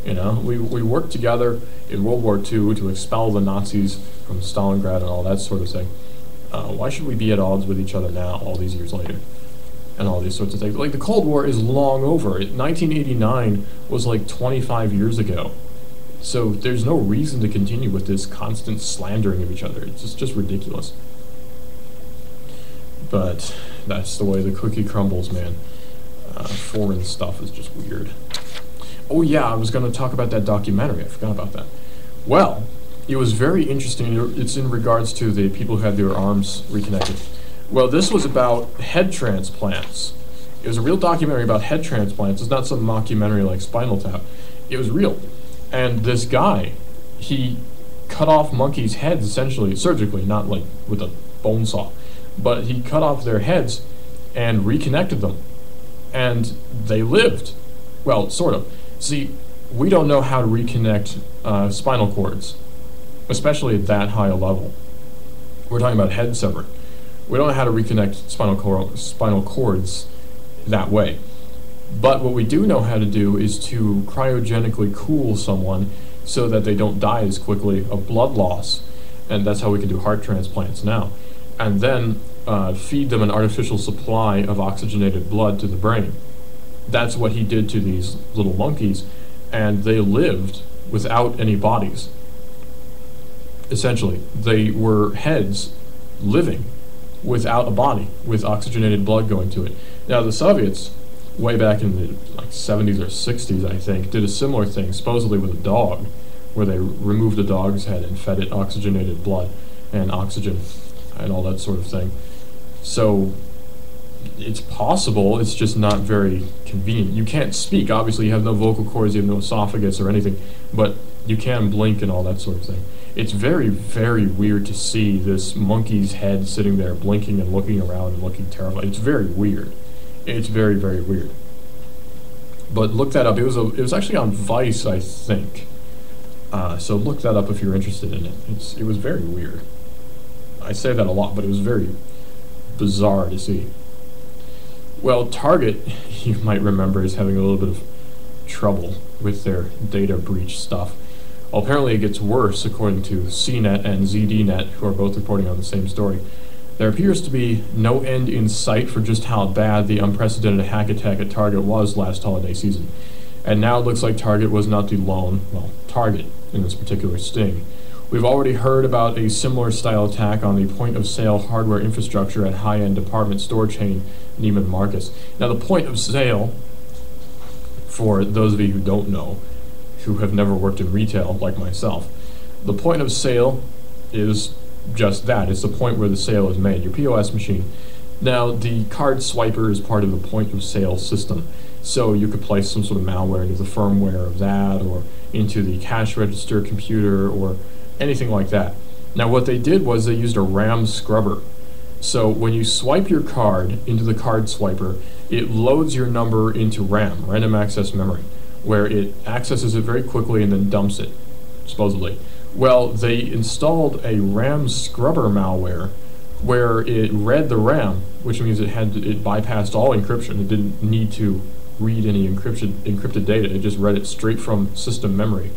You know, we worked together in World War II to expel the Nazis from Stalingrad and all that sort of thing. Why should we be at odds with each other now, all these years later? And all these sorts of things. Like, the Cold War is long over. 1989 was like 25 years ago. So there's no reason to continue with this constant slandering of each other. It's just ridiculous. But that's the way the cookie crumbles, man. Foreign stuff is just weird. Oh yeah, I was going to talk about that documentary. I forgot about that. Well, it was very interesting. It's in regards to the people who had their arms reconnected. Well, this was about head transplants. It was a real documentary about head transplants. It's not some mockumentary like Spinal Tap. It was real. And this guy, he cut off monkeys' heads, essentially, surgically, not like with a bone saw. But he cut off their heads and reconnected them. And they lived. Well, sort of. See, we don't know how to reconnect spinal cords, especially at that high a level. We're talking about head severing. We don't know how to reconnect spinal cords that way. But what we do know how to do is to cryogenically cool someone so that they don't die as quickly of blood loss. And that's how we can do heart transplants now. And then feed them an artificial supply of oxygenated blood to the brain. That's what he did to these little monkeys, and they lived without any bodies. Essentially, they were heads living without a body, with oxygenated blood going to it. Now, the Soviets, way back in the 70s or 60s, I think, did a similar thing, supposedly with a dog, where they removed the dog's head and fed it oxygenated blood and oxygen and all that sort of thing. So it's possible, it's just not very convenient. You can't speak, obviously you have no vocal cords, you have no esophagus or anything, but you can blink and all that sort of thing. It's very, very weird to see this monkey's head sitting there blinking and looking around and looking terrified. It's very weird. It's very, very weird. But look that up. It was actually on Vice, I think. So look that up if you're interested in it. It was very weird. I say that a lot, but it was very bizarre to see. Well, Target, you might remember, is having a little bit of trouble with their data breach stuff. Well, apparently it gets worse, according to CNET and ZDNet, who are both reporting on the same story. There appears to be no end in sight for just how bad the unprecedented hack attack at Target was last holiday season. And now it looks like Target was not the lone, target in this particular sting. We've already heard about a similar style attack on the point-of-sale hardware infrastructure at high-end department store chain Neiman Marcus. Now, the point of sale, for those of you who don't know, who have never worked in retail like myself, the point of sale is just that. It's the point where the sale is made, your POS machine. Now, the card swiper is part of the point of sale system. So you could place some sort of malware into the firmware of that, or into the cash register computer, or anything like that. Now, what they did was they used a RAM scrubber. So when you swipe your card into the card swiper, it loads your number into RAM, random access memory, where it accesses it very quickly and then dumps it, supposedly. Well, they installed a RAM scrubber malware where it read the RAM, which means it bypassed all encryption. It didn't need to read any encrypted data. It just read it straight from system memory.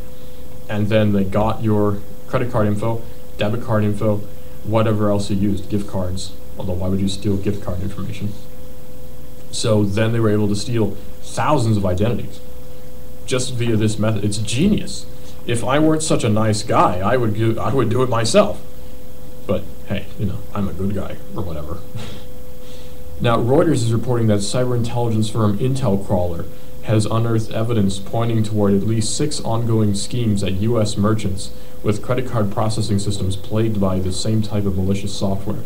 And then they got your credit card info, debit card info, whatever else you used, gift cards. Although, why would you steal gift card information? So then they were able to steal thousands of identities just via this method. It's genius. If I weren't such a nice guy, I would do it myself. But hey, I'm a good guy, or whatever. Now, Reuters is reporting that cyber intelligence firm Intel Crawler has unearthed evidence pointing toward at least 6 ongoing schemes at U.S. merchants with credit card processing systems plagued by the same type of malicious software.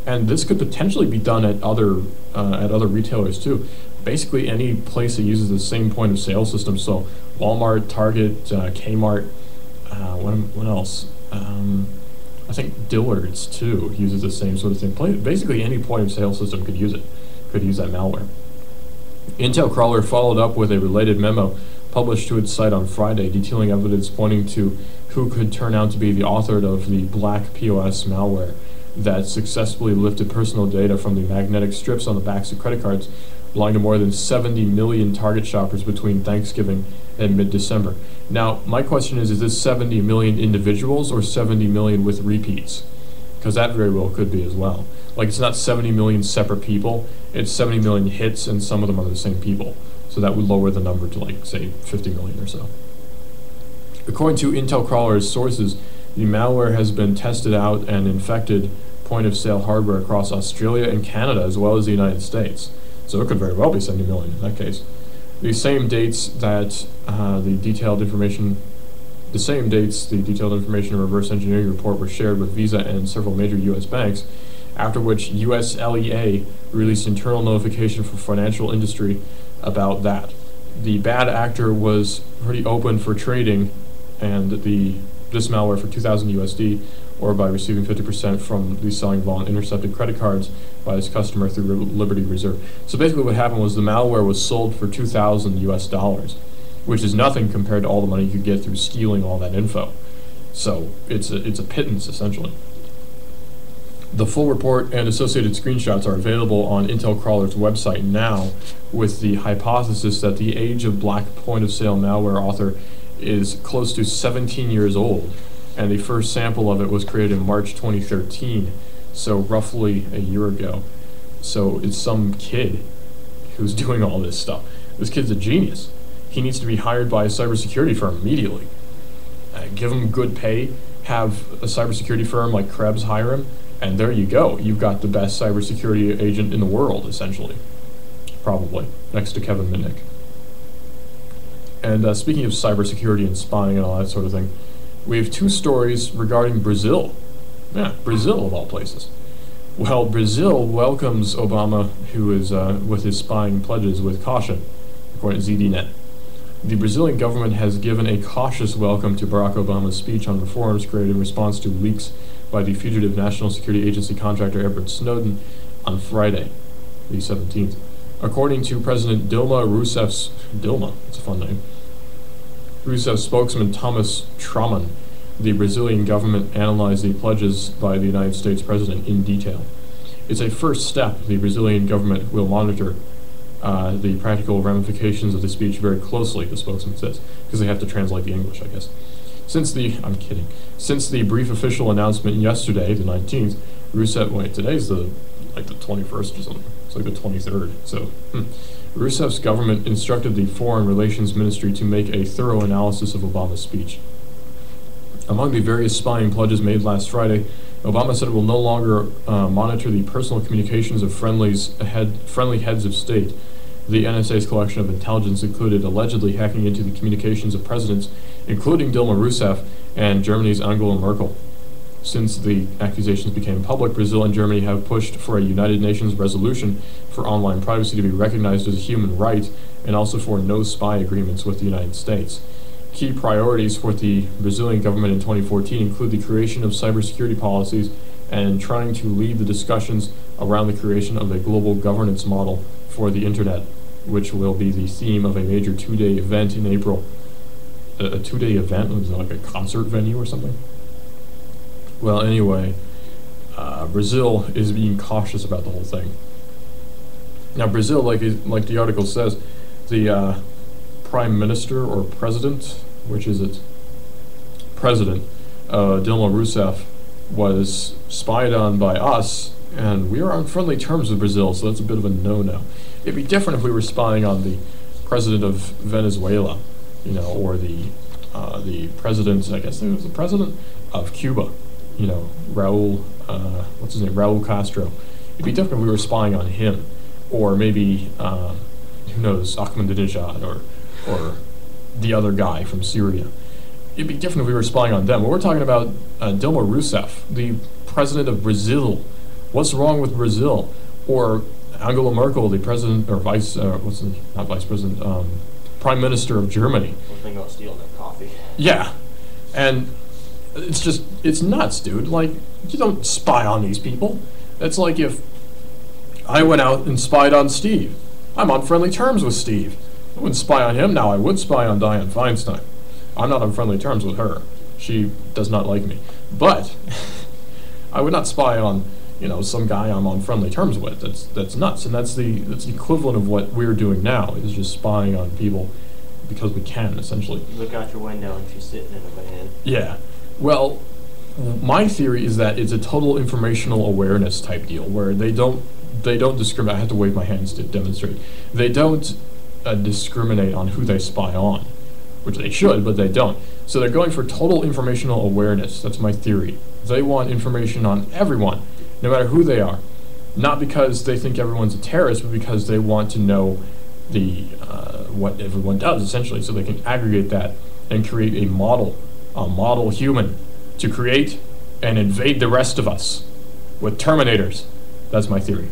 And this could potentially be done at other retailers too. Basically, any place that uses the same point of sale system. So, Walmart, Target, Kmart. What else? I think Dillard's too uses the same sort of thing. Basically, any point of sale system could use it. Could use that malware. Intel Crawler followed up with a related memo published to its site on Friday, detailing evidence pointing to who could turn out to be the author of the black POS malware that successfully lifted personal data from the magnetic strips on the backs of credit cards belonging to more than 70 million Target shoppers between Thanksgiving and mid-December. Now, my question is this 70 million individuals or 70 million with repeats? Because that very well could be as well. Like, it's not 70 million separate people, it's 70 million hits, and some of them are the same people. So that would lower the number to, like, say, 50 million or so. According to Intel Crawler's sources, the malware has been tested out and infected point-of-sale hardware across Australia and Canada, as well as the United States. So it could very well be 70 million in that case. The same dates the detailed information and reverse engineering report were shared with Visa and several major U.S. banks, after which USLEA released internal notification for financial industry about that. The bad actor was pretty open for trading and this malware for 2,000 USD, or by receiving 50% from the selling of intercepted credit cards by its customer through Liberty Reserve. So basically what happened was the malware was sold for 2,000 US dollars, which is nothing compared to all the money you could get through stealing all that info. So it's a pittance, essentially. The full report and associated screenshots are available on Intel Crawler's website now, with the hypothesis that the age of black point-of-sale malware author is close to 17 years old, and the first sample of it was created in March 2013. so roughly a year ago. So it's some kid who's doing all this stuff. This kid's a genius. He needs to be hired by a cybersecurity firm immediately. Give him good pay, have a cybersecurity firm like Krebs hire him, and there you go. You've got the best cybersecurity agent in the world, essentially. Probably, next to Kevin Mitnick. And speaking of cybersecurity and spying and all that sort of thing, we have two stories regarding Brazil. Yeah, Brazil of all places. Well, Brazil welcomes Obama, who is with his spying pledges, with caution, according to ZDNet. The Brazilian government has given a cautious welcome to Barack Obama's speech on reforms created in response to leaks by the fugitive National Security Agency contractor Edward Snowden on Friday, the 17th. According to President Dilma Rousseff's that's a fun name. Rousseff's spokesman Thomas Traman, the Brazilian government analyzed the pledges by the United States president in detail. It's a first step. The Brazilian government will monitor the practical ramifications of the speech very closely, the spokesman says, because they have to translate the English, I guess. Since the brief official announcement yesterday, the 19th, today's the 21st or something. It's like the 23rd. So, Rousseff's government instructed the Foreign Relations Ministry to make a thorough analysis of Obama's speech. Among the various spying pledges made last Friday, Obama said it will no longer monitor the personal communications of friendly heads of state. The NSA's collection of intelligence included allegedly hacking into the communications of presidents, including Dilma Rousseff and Germany's Angela Merkel. Since the accusations became public, Brazil and Germany have pushed for a United Nations resolution for online privacy to be recognized as a human right, and also for no spy agreements with the United States. Key priorities for the Brazilian government in 2014 include the creation of cybersecurity policies and trying to lead the discussions around the creation of a global governance model for the Internet, which will be the theme of a major two-day event in April. A two-day event? Was it like a concert venue or something? Well, anyway, Brazil is being cautious about the whole thing. Now, Brazil, like the article says, the Prime Minister or President, which is it? President Dilma Rousseff was spied on by us, and we are on friendly terms with Brazil, so that's a bit of a no-no. It'd be different if we were spying on the president of Venezuela, or the president, I guess it was the president of Cuba, Raul Castro. It'd be different if we were spying on him, or maybe, who knows, Ahmadinejad, or the other guy from Syria. It'd be different if we were spying on them. But we're talking about Dilma Rousseff, the president of Brazil. What's wrong with Brazil? Or Angela Merkel, the president, or not vice president, prime minister of Germany. One thing about stealing their coffee. Yeah. And it's nuts, dude. Like, you don't spy on these people. It's like if I went out and spied on Steve. I'm on friendly terms with Steve. I wouldn't spy on him. Now, I would spy on Dianne Feinstein. I'm not on friendly terms with her. She does not like me. But I would not spy on, some guy I'm on friendly terms with. That's nuts. And that's the equivalent of what we're doing now, is just spying on people because we can, essentially. You look out your window and she's sitting in a van. Yeah. Well, my theory is that it's a total informational awareness type deal, where they don't discriminate. I have to wave my hands to demonstrate. They don't discriminate on who they spy on, which they should, but they don't. So they're going for total informational awareness. That's my theory. They want information on everyone, no matter who they are. Not because they think everyone's a terrorist, but because they want to know what everyone does, essentially, so they can aggregate that and create a model human to create and invade the rest of us with Terminators. That's my theory.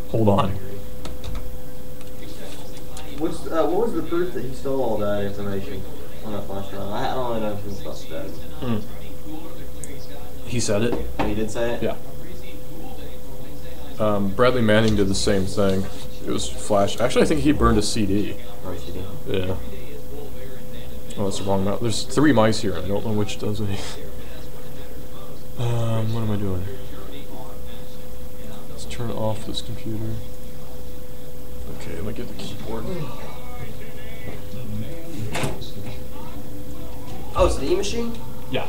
Hold on. What was the proof that he stole all that information on that flash drive? I don't really know if he was about that. He said it. Oh, he did say it? Yeah. Bradley Manning did the same thing. It was flash. Actually, I think he burned a CD. Or CD? Yeah. Oh, that's the wrong amount. There's 3 mice here. I don't know which does it. What am I doing? Let's turn off this computer. Okay, let me get the keyboard. Oh, it's the E-machine? Yeah.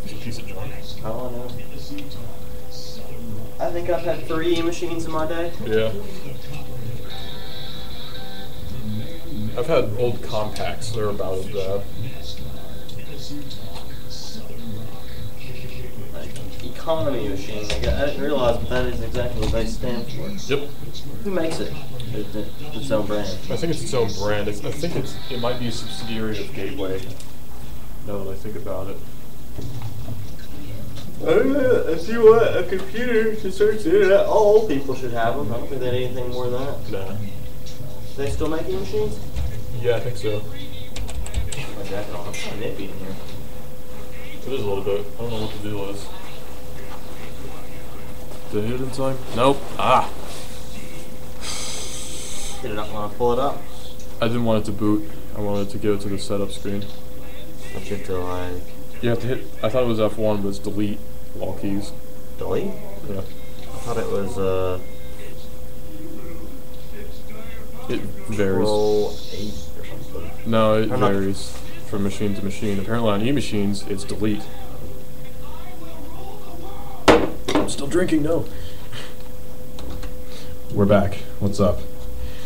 Piece of junk. Oh, I know. I think I've had 3 E-machines in my day. Yeah. I've had old compacts. They're about as bad. Economy machine. I didn't realize, but that is exactly what they stand for. Yep. Who makes it? Its own brand. I think it's its own brand. I think it might be a subsidiary of Gateway. Now that I think about it. If you want a computer to search the internet, all old people should have them. I don't think they need anything more than that. Nah. Do they still make E-machines? Yeah, I think so. My jacket on. It's nippy in here. It is a little bit. I don't know what the deal is. Did I hit it in time? Nope. Ah! Did it not want to pull it up? I didn't want it to boot. I wanted to go to the setup screen. Don't you have to, like... You have to hit... I thought it was F1, but it's delete of all keys. Delete? Yeah. I thought it was, It varies. Roll 8 or something. No, it varies from machine to machine. Apparently on E-machines, it's delete. I'm still drinking, no. We're back. What's up?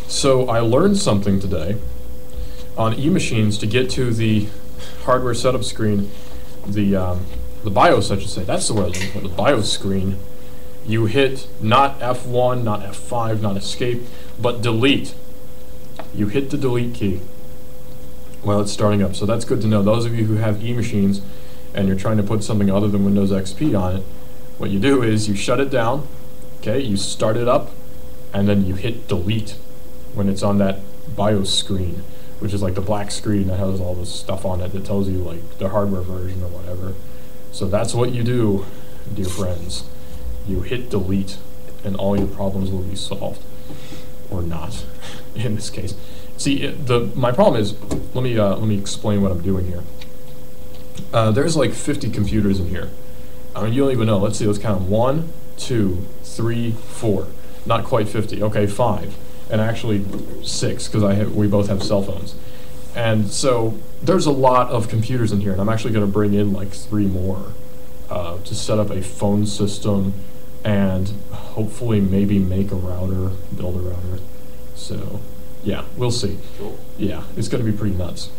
So I learned something today. On E-machines, to get to the hardware setup screen, the BIOS, I should say, that's the word I was looking for, the BIOS screen, you hit not F1, not F5, not escape, but delete. You hit the delete key while it's starting up. So that's good to know. Those of you who have E-machines and you're trying to put something other than Windows XP on it, what you do is you shut it down, okay, you start it up, and then you hit delete when it's on that BIOS screen, which is like the black screen that has all this stuff on it that tells you like the hardware version or whatever. So that's what you do, dear friends. You hit delete and all your problems will be solved. Or not, in this case. See, my problem is, let me explain what I'm doing here. There's like 50 computers in here. I mean, you don't even know. Let's see, let's count them. 1, 2, 3, 4. Not quite 50. Okay, 5. And actually 6, because we both have cell phones. And so there's a lot of computers in here, and I'm actually going to bring in like 3 more to set up a phone system and hopefully maybe make a router, build a router. So yeah, we'll see. Cool. Yeah, it's going to be pretty nuts.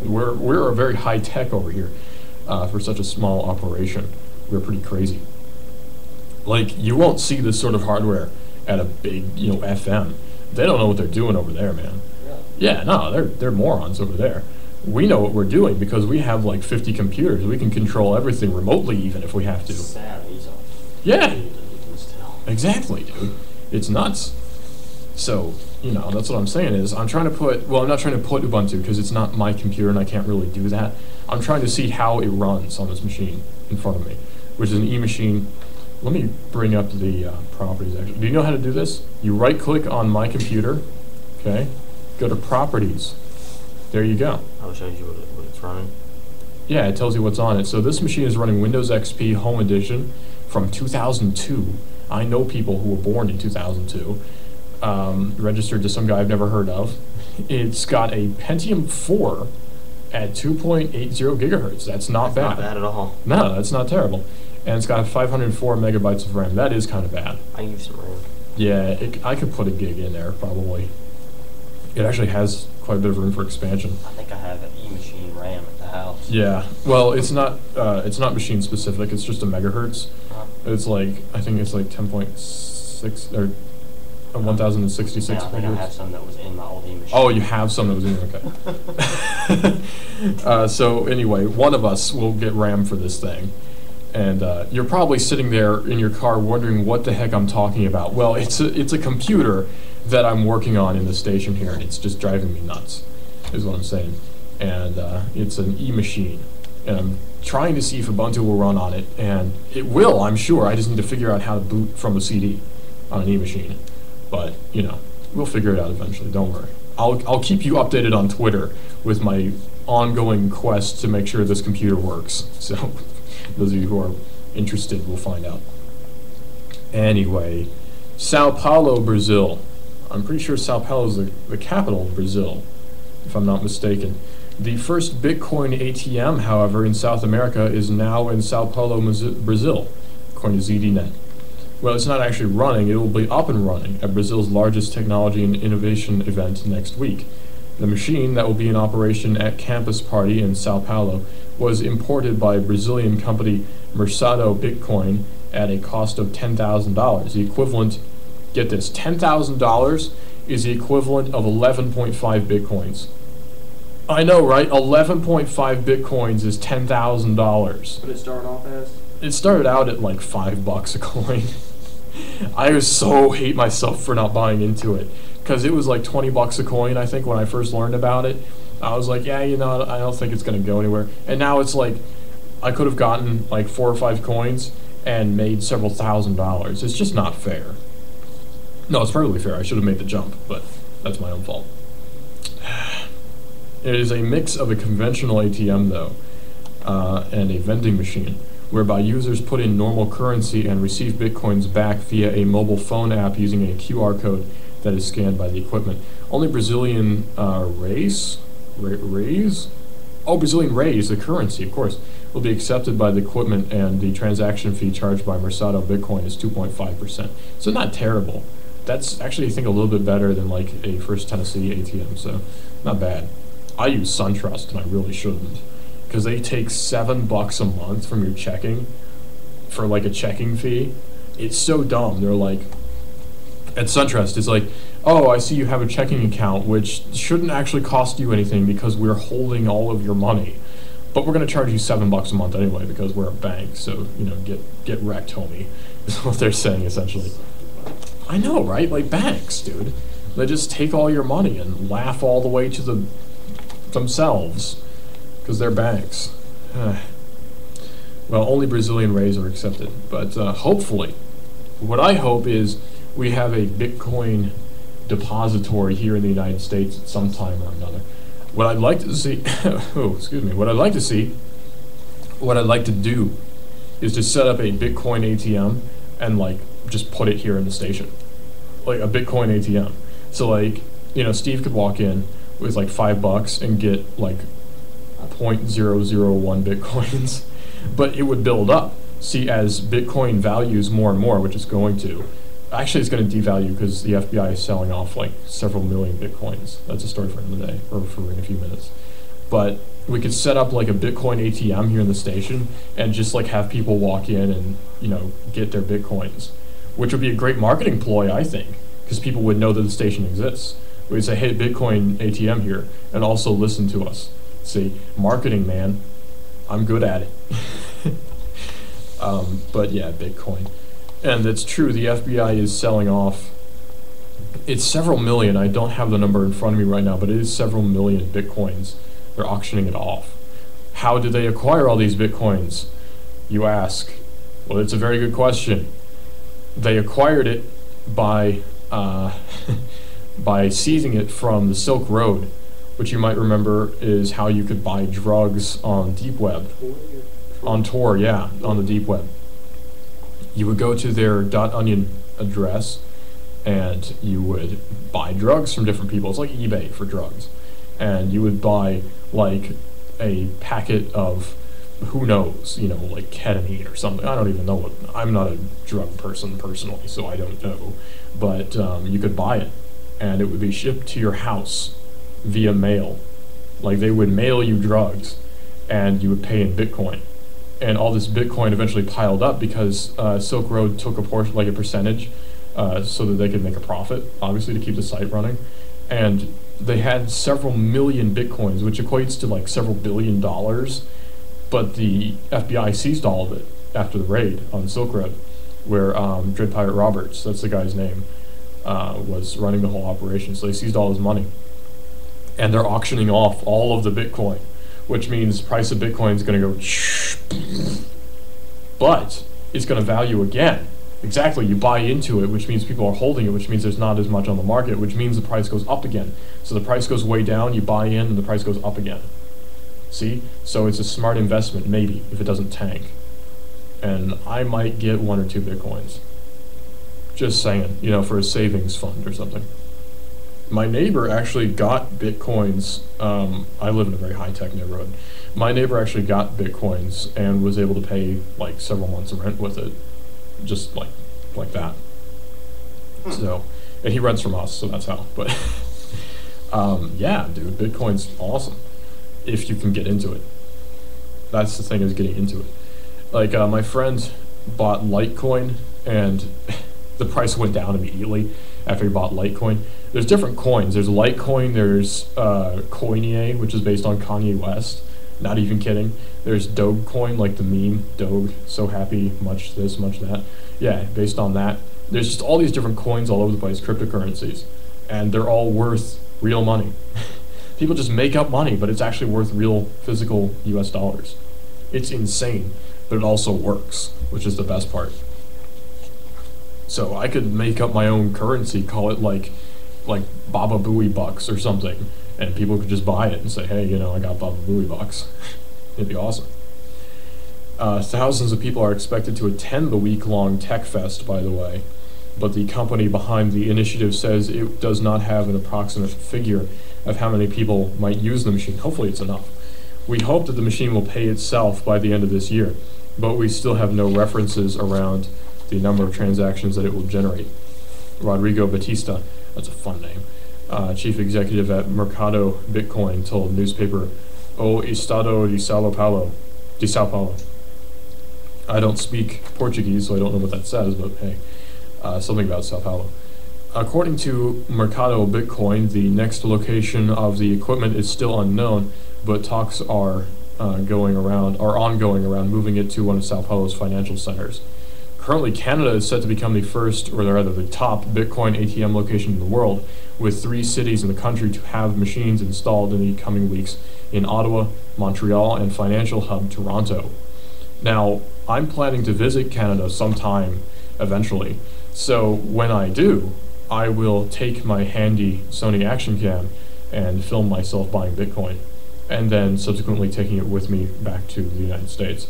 We're very high tech over here for such a small operation. We're pretty crazy. Like, you won't see this sort of hardware at a big, FM. They don't know what they're doing over there, man. Yeah, no, they're morons over there. We know what we're doing because we have like 50 computers. We can control everything remotely even if we have to. Yeah. Exactly, dude. It's nuts. So, that's what I'm saying is I'm trying to put, well, I'm not trying to put Ubuntu because it's not my computer and I can't really do that. I'm trying to see how it runs on this machine in front of me, which is an E-machine. Let me bring up the properties actually. Do you know how to do this? You right click on my computer, okay? Go to properties. There you go. I'll show you what it's running. Yeah, it tells you what's on it. So this machine is running Windows XP Home Edition from 2002. I know people who were born in 2002. Registered to some guy I've never heard of. It's got a Pentium 4 at 2.80 gigahertz. That's not bad. Not bad at all. No, that's not terrible. And it's got 504 megabytes of RAM. That is kind of bad. I use some RAM. Yeah, I could put a gig in there probably. It actually has quite a bit of room for expansion. I think I have an E-machine RAM at the house. Yeah, well, it's not machine specific. It's just a megahertz. It's like, I think it's like 10.6 or 1066 I think I megahertz. have some that was in my old E-machine. Oh, you have some that was in there, okay. So anyway, one of us will get RAM for this thing. And you're probably sitting there in your car wondering what the heck I'm talking about. Well, it's a computer that I'm working on in the station here, and it's just driving me nuts, is what I'm saying. And it's an E-machine, and I'm trying to see if Ubuntu will run on it, and it will, I'm sure. I just need to figure out how to boot from a CD on an E-machine. But, we'll figure it out eventually, don't worry. I'll keep you updated on Twitter with my ongoing quest to make sure this computer works. So those of you who are interested will find out. Anyway, Sao Paulo, Brazil. I'm pretty sure Sao Paulo is the capital of Brazil, if I'm not mistaken. The first Bitcoin ATM, however, in South America is now in Sao Paulo, Brazil, according to ZDNet. Well, it's not actually running. It will be up and running at Brazil's largest technology and innovation event next week. The machine that will be in operation at Campus Party in Sao Paulo was imported by Brazilian company Mercado Bitcoin at a cost of $10,000. The equivalent, get this, $10,000 is the equivalent of 11.5 Bitcoins. I know, right? 11.5 Bitcoins is $10,000. What did it start off as? It started out at like $5 a coin. I was so hate myself for not buying into it, because it was like 20 bucks a coin, I think, when I first learned about it. I was like, yeah, you know, I don't think it's going to go anywhere. And now it's like, I could have gotten like 4 or 5 coins and made several $1,000s. It's just not fair. No, it's perfectly fair. I should have made the jump, but that's my own fault. It is a mix of a conventional ATM, though, and a vending machine, whereby users put in normal currency and receive Bitcoins back via a mobile phone app using a QR code that is scanned by the equipment. Only Brazilian Brazilian Reis, the currency, of course, will be accepted by the equipment, and the transaction fee charged by Mercado Bitcoin is 2.5%. So not terrible. That's actually, I think, a little bit better than like a First Tennessee ATM, so not bad. I use SunTrust, and I really shouldn't, because they take $7 a month from your checking for like a checking fee. It's so dumb. They're like, at SunTrust, it's like, oh, I see you have a checking account, which shouldn't actually cost you anything because we're holding all of your money, but we're going to charge you $7 a month anyway because we're a bank. So, you know, get wrecked, homie, is what they're saying essentially. I know, right? Like banks, dude. They just take all your money and laugh all the way to themselves because they're banks. Well, only Brazilian Reis are accepted, but hopefully, what I hope is we have a Bitcoin depository here in the United States at some time or another. What I'd like to see, what I'd like to do is to set up a Bitcoin ATM and like just put it here in the station, like a Bitcoin ATM. So like, you know, Steve could walk in with like $5 and get like 0.001 Bitcoins, but it would build up. See, as Bitcoin values more and more, which it's going to. Actually, it's going to devalue because the FBI is selling off like several million Bitcoins. That's a story for another day, or for in a few minutes. But we could set up like a Bitcoin ATM here in the station and just like have people walk in and, you know, get their Bitcoins, which would be a great marketing ploy, I think, because people would know that the station exists. We'd say, hey, Bitcoin ATM here, and also listen to us. See, marketing, man. I'm good at it. But yeah, Bitcoin. And it's true, the FBI is selling off, it's several million, I don't have the number in front of me right now, but it is several million Bitcoins. They're auctioning it off. How did they acquire all these Bitcoins, you ask? Well, it's a very good question. They acquired it by by seizing it from the Silk Road, which you might remember is how you could buy drugs on deep web. On Tor, yeah, on the deep web. You would go to their .onion address and you would buy drugs from different people. It's like eBay for drugs. And you would buy like a packet of, who knows, you know, like ketamine or something. I don't even know what, I'm not a drug person personally, so I don't know. But you could buy it and it would be shipped to your house via mail. Like they would mail you drugs and you would pay in Bitcoin. And all this Bitcoin eventually piled up because Silk Road took a portion, like a percentage, so that they could make a profit, obviously, to keep the site running. And they had several million Bitcoins, which equates to like several $1 billion. But the FBI seized all of it after the raid on Silk Road, where Dread Pirate Roberts, that's the guy's name, was running the whole operation. So they seized all his money. And they're auctioning off all of the Bitcoin, which means the price of Bitcoin is going to go, but it's going to value again. Exactly, you buy into it, which means people are holding it, which means there's not as much on the market, which means the price goes up again. So the price goes way down, you buy in, and the price goes up again. See? So it's a smart investment, maybe, if it doesn't tank. And I might get 1 or 2 Bitcoins. Just saying, you know, for a savings fund or something. My neighbor actually got bitcoins. I live in a very high-tech neighborhood. My neighbor actually got bitcoins and was able to pay like several months of rent with it, just like that. So, and he rents from us, so that's how. But yeah, dude, Bitcoin's awesome if you can get into it. That's the thing, is getting into it. Like my friend bought Litecoin, and the price went down immediately after he bought Litecoin. There's different coins. There's Litecoin. There's Coinier, which is based on Kanye West. Not even kidding. There's Dogecoin, like the meme, Doge, so happy, much this, much that. Yeah, based on that. There's just all these different coins all over the place, cryptocurrencies, and they're all worth real money. People just make up money, but it's actually worth real physical US dollars. It's insane, but it also works, which is the best part. So I could make up my own currency, call it like Baba Booey Bucks or something, and people could just buy it and say, hey, you know, I got Baba Booey Bucks. It'd be awesome. Thousands of people are expected to attend the week-long Tech Fest, by the way, but the company behind the initiative says it does not have an approximate figure of how many people might use the machine. Hopefully it's enough. We hope that the machine will pay itself by the end of this year, but we still have no references around the number of transactions that it will generate. Rodrigo Batista, that's a fun name, chief executive at Mercado Bitcoin, told newspaper O Estado de Sao Paulo. I don't speak Portuguese, so I don't know what that says, but hey, something about Sao Paulo. According to Mercado Bitcoin, the next location of the equipment is still unknown, but talks are ongoing around moving it to one of Sao Paulo's financial centers. Currently, Canada is set to become the first, or rather the top, Bitcoin ATM location in the world, with 3 cities in the country to have machines installed in the coming weeks in Ottawa, Montreal, and financial hub Toronto. Now, I'm planning to visit Canada sometime eventually, so when I do, I will take my handy Sony Action Cam and film myself buying Bitcoin, and then subsequently taking it with me back to the United States.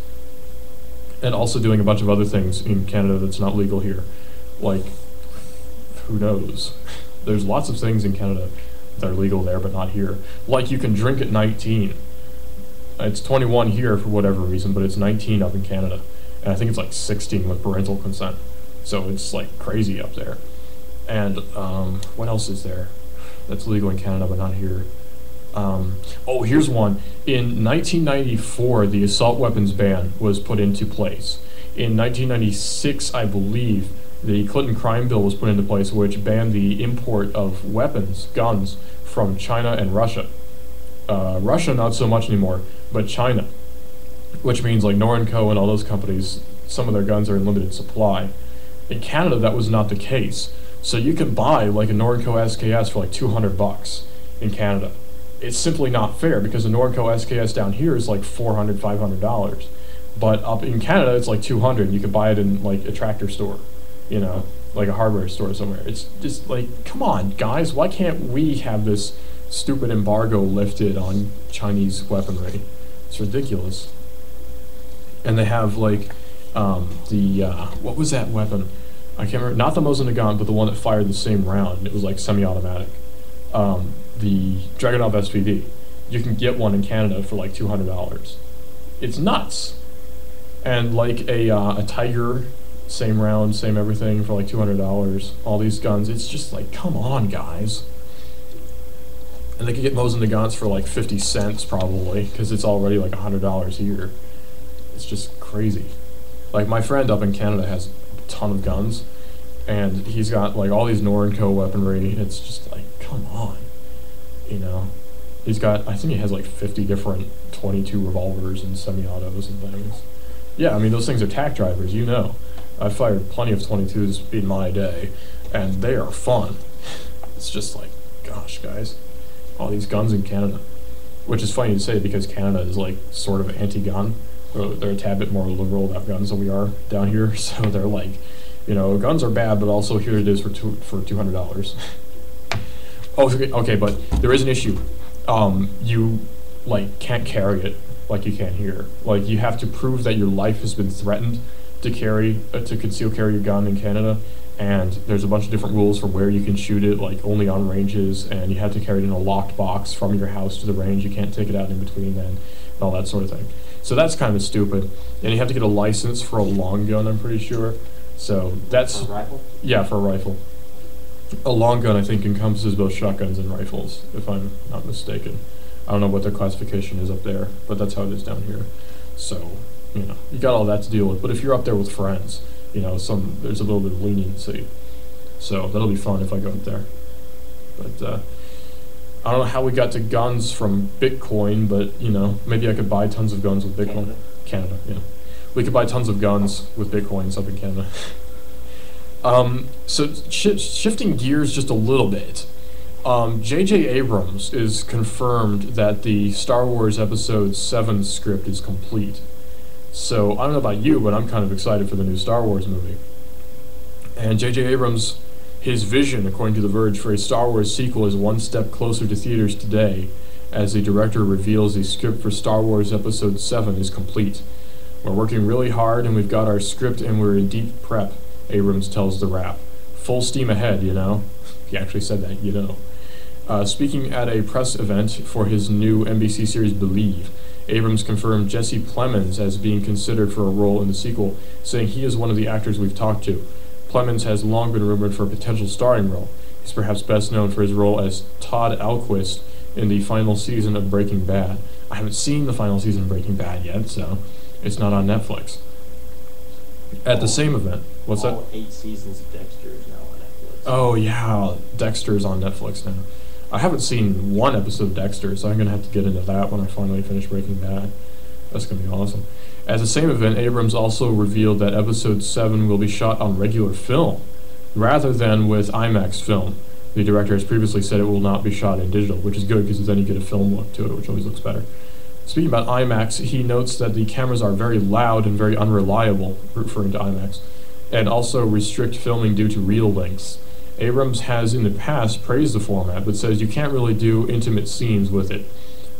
And also doing a bunch of other things in Canada that's not legal here. Like, who knows? There's lots of things in Canada that are legal there but not here. Like, you can drink at 19. It's 21 here for whatever reason, but it's 19 up in Canada. And I think it's like 16 with parental consent. So it's like crazy up there. And what else is there that's legal in Canada but not here? Oh, here's one. In 1994, the assault weapons ban was put into place. In 1996, I believe, the Clinton crime bill was put into place, which banned the import of weapons, guns, from China and Russia. Russia, not so much anymore, but China, which means like Norinco and all those companies, some of their guns are in limited supply. In Canada, that was not the case. So you can buy like a Norinco SKS for like $200 in Canada. It's simply not fair because the Norinco SKS down here is like $400, $500. But up in Canada, it's like $200. You can buy it in like a tractor store, you know, like a hardware store somewhere. It's just like, come on, guys, why can't we have this stupid embargo lifted on Chinese weaponry? It's ridiculous. And they have like what was that weapon? I can't remember, not the Mosin Nagant, but the one that fired the same round. It was like semi-automatic. The Dragunov SVD. You can get one in Canada for like $200. It's nuts. And like a Tiger, same round, same everything for like $200. All these guns, it's just like, come on, guys. And they could get Mosin Nagants for like 50 cents probably, because it's already like $100 here. It's just crazy. Like my friend up in Canada has a ton of guns, and he's got like all these Norinco weaponry. It's just like, come on, you know. He's got, I think he has like 50 different 22 revolvers and semi-autos and things. Yeah, I mean, those things are tack drivers, you know. I've fired plenty of 22s in my day, and they are fun. It's just like, gosh, guys, all these guns in Canada. Which is funny to say because Canada is like sort of anti-gun. They're a tad bit more liberal about guns than we are down here, so they're like, you know, guns are bad, but also here it is for $200. Oh, okay, but there is an issue. You like can't carry it like you can here. Like you have to prove that your life has been threatened to carry to conceal carry a gun in Canada, and there's a bunch of different rules for where you can shoot it, like only on ranges, and you have to carry it in a locked box from your house to the range. You can't take it out in between then, and all that sort of thing. So that's kind of stupid. And you have to get a license for a long gun, I'm pretty sure. So that's... For a rifle? Yeah, for a rifle. A long gun, I think, encompasses both shotguns and rifles, if I'm not mistaken. I don't know what their classification is up there, but that's how it is down here. So, you know, you got all that to deal with. But if you're up there with friends, you know, there's a little bit of leniency. So that'll be fun if I go up there. But I don't know how we got to guns from Bitcoin, but, you know, maybe I could buy tons of guns with Bitcoin. Canada, yeah. We could buy tons of guns with Bitcoins up in Canada. So shifting gears just a little bit, J.J. Abrams is confirmed that the Star Wars Episode 7 script is complete. So I don't know about you, but I'm kind of excited for the new Star Wars movie. And J.J. Abrams, his vision, according to The Verge, for a Star Wars sequel is one step closer to theaters today, as the director reveals the script for Star Wars Episode 7 is complete. We're working really hard, and we've got our script, and we're in deep prep, Abrams tells The Wrap. Full steam ahead, you know? He actually said that, you know. Speaking at a press event for his new NBC series Believe, Abrams confirmed Jesse Plemons as being considered for a role in the sequel, saying he is one of the actors we've talked to. Plemons has long been rumored for a potential starring role. He's perhaps best known for his role as Todd Alquist in the final season of Breaking Bad. I haven't seen the final season of Breaking Bad yet, so it's not on Netflix. At the same event, what's that? All 8 seasons of Dexter is now on Netflix. Oh yeah, Dexter's on Netflix now. I haven't seen one episode of Dexter, so I'm going to have to get into that when I finally finish Breaking Bad. That's going to be awesome. At the same event, Abrams also revealed that Episode 7 will be shot on regular film, rather than with IMAX film. The director has previously said it will not be shot in digital, which is good because then you get a film look to it, which always looks better. Speaking about IMAX, he notes that the cameras are very loud and very unreliable, referring to IMAX, and also restrict filming due to reel lengths. Abrams has in the past praised the format, but says you can't really do intimate scenes with it.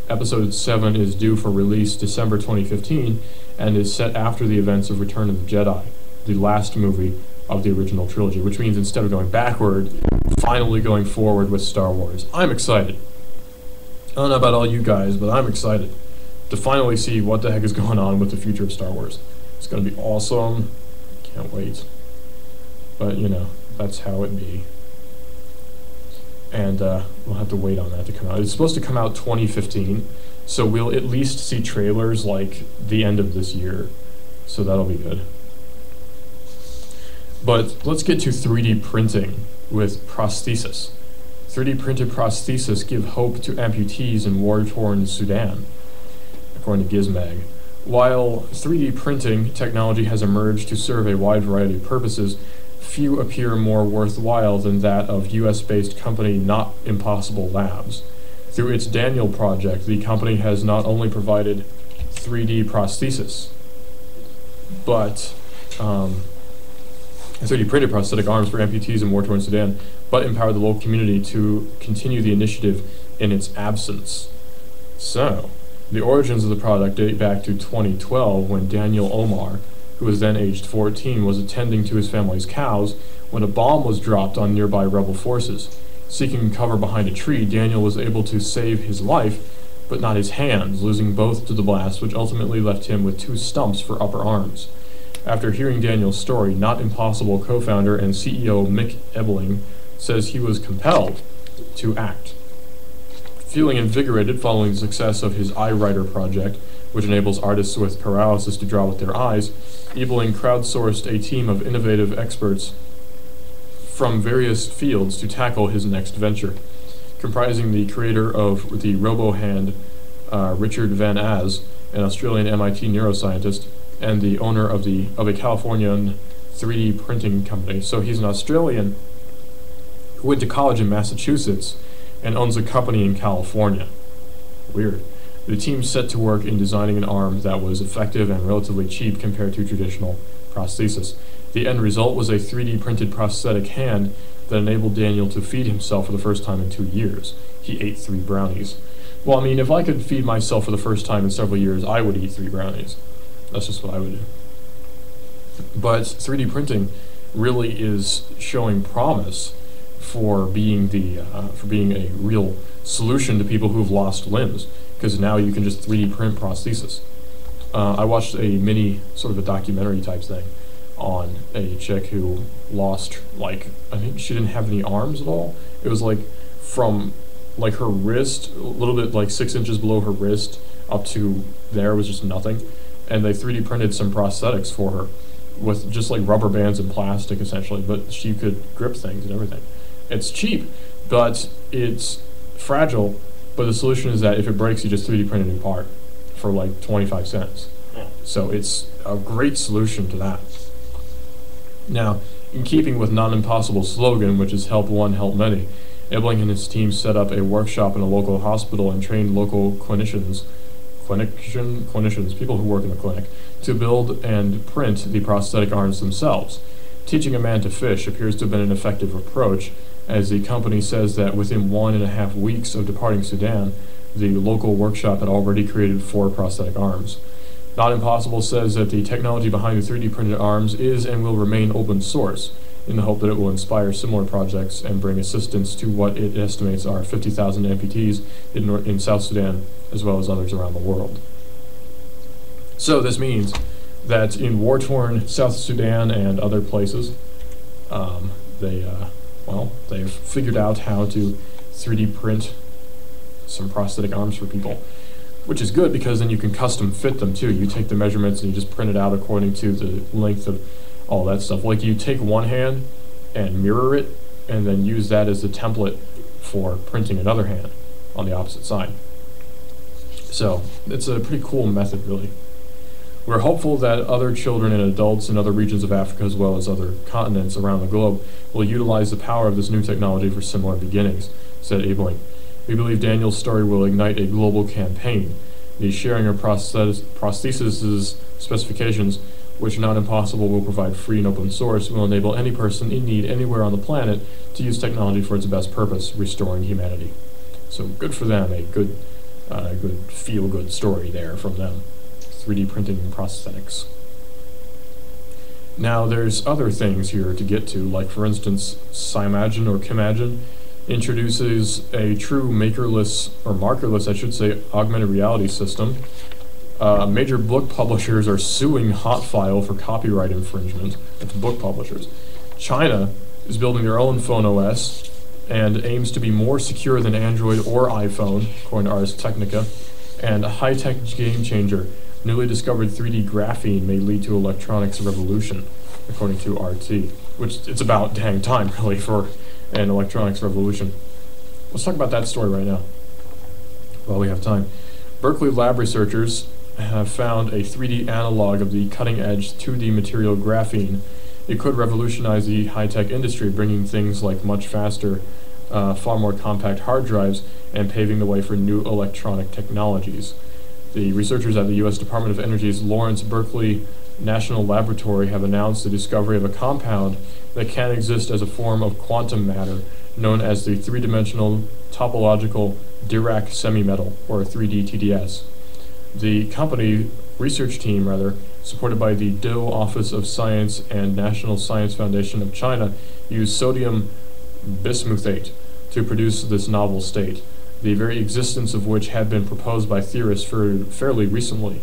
Episode 7 is due for release December 2015, and is set after the events of Return of the Jedi, the last movie of the original trilogy, which means instead of going backward, finally going forward with Star Wars. I'm excited. I don't know about all you guys, but I'm excited to finally see what the heck is going on with the future of Star Wars. It's going to be awesome. Can't wait. But, you know, that's how it be. And we'll have to wait on that to come out. It's supposed to come out 2015, so we'll at least see trailers like the end of this year. So that'll be good. But let's get to 3D printing with prosthesis. 3D printed prosthesis give hope to amputees in war-torn Sudan, according to Gizmag. While 3D printing technology has emerged to serve a wide variety of purposes, few appear more worthwhile than that of US-based company Not Impossible Labs. Through its Daniel project, the company has not only provided 3D prosthesis, but 3D printed prosthetic arms for amputees in war-torn Sudan, but empowered the local community to continue the initiative in its absence. So, the origins of the product date back to 2012 when Daniel Omar, who was then aged 14, was attending to his family's cows when a bomb was dropped on nearby rebel forces. Seeking cover behind a tree, Daniel was able to save his life, but not his hands, losing both to the blast, which ultimately left him with 2 stumps for upper arms. After hearing Daniel's story, Not Impossible co-founder and CEO Mick Ebeling says he was compelled to act. Feeling invigorated following the success of his iWriter project, which enables artists with paralysis to draw with their eyes, Ebeling crowdsourced a team of innovative experts from various fields to tackle his next venture, comprising the creator of the RoboHand, Richard Van Az, an Australian MIT neuroscientist, and the owner of a Californian 3D printing company. So he's an Australian who went to college in Massachusetts and owns a company in California. Weird. The team set to work in designing an arm that was effective and relatively cheap compared to traditional prosthesis. The end result was a 3D printed prosthetic hand that enabled Daniel to feed himself for the first time in 2 years. He ate 3 brownies. Well, I mean, if I could feed myself for the first time in several years, I would eat 3 brownies. That's just what I would do. But 3D printing really is showing promise for being a real solution to people who've lost limbs, because now you can just 3D print prosthesis. I watched a mini sort of a documentary type thing on a chick who lost, like, I think she didn't have any arms at all. It was like from like her wrist, a little bit like 6 inches below her wrist up to there was just nothing. And they 3D printed some prosthetics for her with just like rubber bands and plastic essentially, but she could grip things and everything. It's cheap, but it's fragile, but the solution is that if it breaks, you just 3D print a new part for like 25 cents. Yeah. So it's a great solution to that. Now, in keeping with Non-Impossible's slogan, which is help one, help many, Ebling and his team set up a workshop in a local hospital and trained local clinicians, people who work in the clinic, to build and print the prosthetic arms themselves. Teaching a man to fish appears to have been an effective approach, as the company says that within 1.5 weeks of departing Sudan, the local workshop had already created 4 prosthetic arms. Not Impossible says that the technology behind the 3D printed arms is and will remain open source, in the hope that it will inspire similar projects and bring assistance to what it estimates are 50,000 amputees in South Sudan, as well as others around the world. So this means that in war-torn South Sudan and other places, they've figured out how to 3D print some prosthetic arms for people, which is good because then you can custom fit them too. You take the measurements and you just print it out according to the length of all that stuff. Like you take one hand and mirror it and then use that as a template for printing another hand on the opposite side. So it's a pretty cool method, really. We're hopeful that other children and adults in other regions of Africa, as well as other continents around the globe, will utilize the power of this new technology for similar beginnings, said Abling. We believe Daniel's story will ignite a global campaign. The sharing of prosthesis specifications, which Not Impossible will provide free and open source, will enable any person in need anywhere on the planet to use technology for its best purpose, restoring humanity. So good for them, a good feel-good story there from them. 3D printing prosthetics. Now there's other things here to get to, like for instance, Cymagine or Chimagine introduces a true makerless, or markerless I should say, augmented reality system. Major book publishers are suing Hotfile for copyright infringement. That's book publishers. China is building their own phone OS and aims to be more secure than Android or iPhone, according to Ars Technica. And a high-tech game changer, newly discovered 3D graphene may lead to electronics revolution, according to RT, which it's about dang time, really, for an electronics revolution. Let's talk about that story right now, while we have time. Berkeley lab researchers have found a 3D analog of the cutting-edge 2D material graphene. It could revolutionize the high-tech industry, bringing things like much faster, far more compact hard drives, and paving the way for new electronic technologies. The researchers at the U.S. Department of Energy's Lawrence Berkeley National Laboratory have announced the discovery of a compound that can exist as a form of quantum matter, known as the three-dimensional topological Dirac semimetal, or 3D-TDS. The research team, supported by the DOE Office of Science and National Science Foundation of China, used sodium bismuthate to produce this novel state, the very existence of which had been proposed by theorists fairly recently.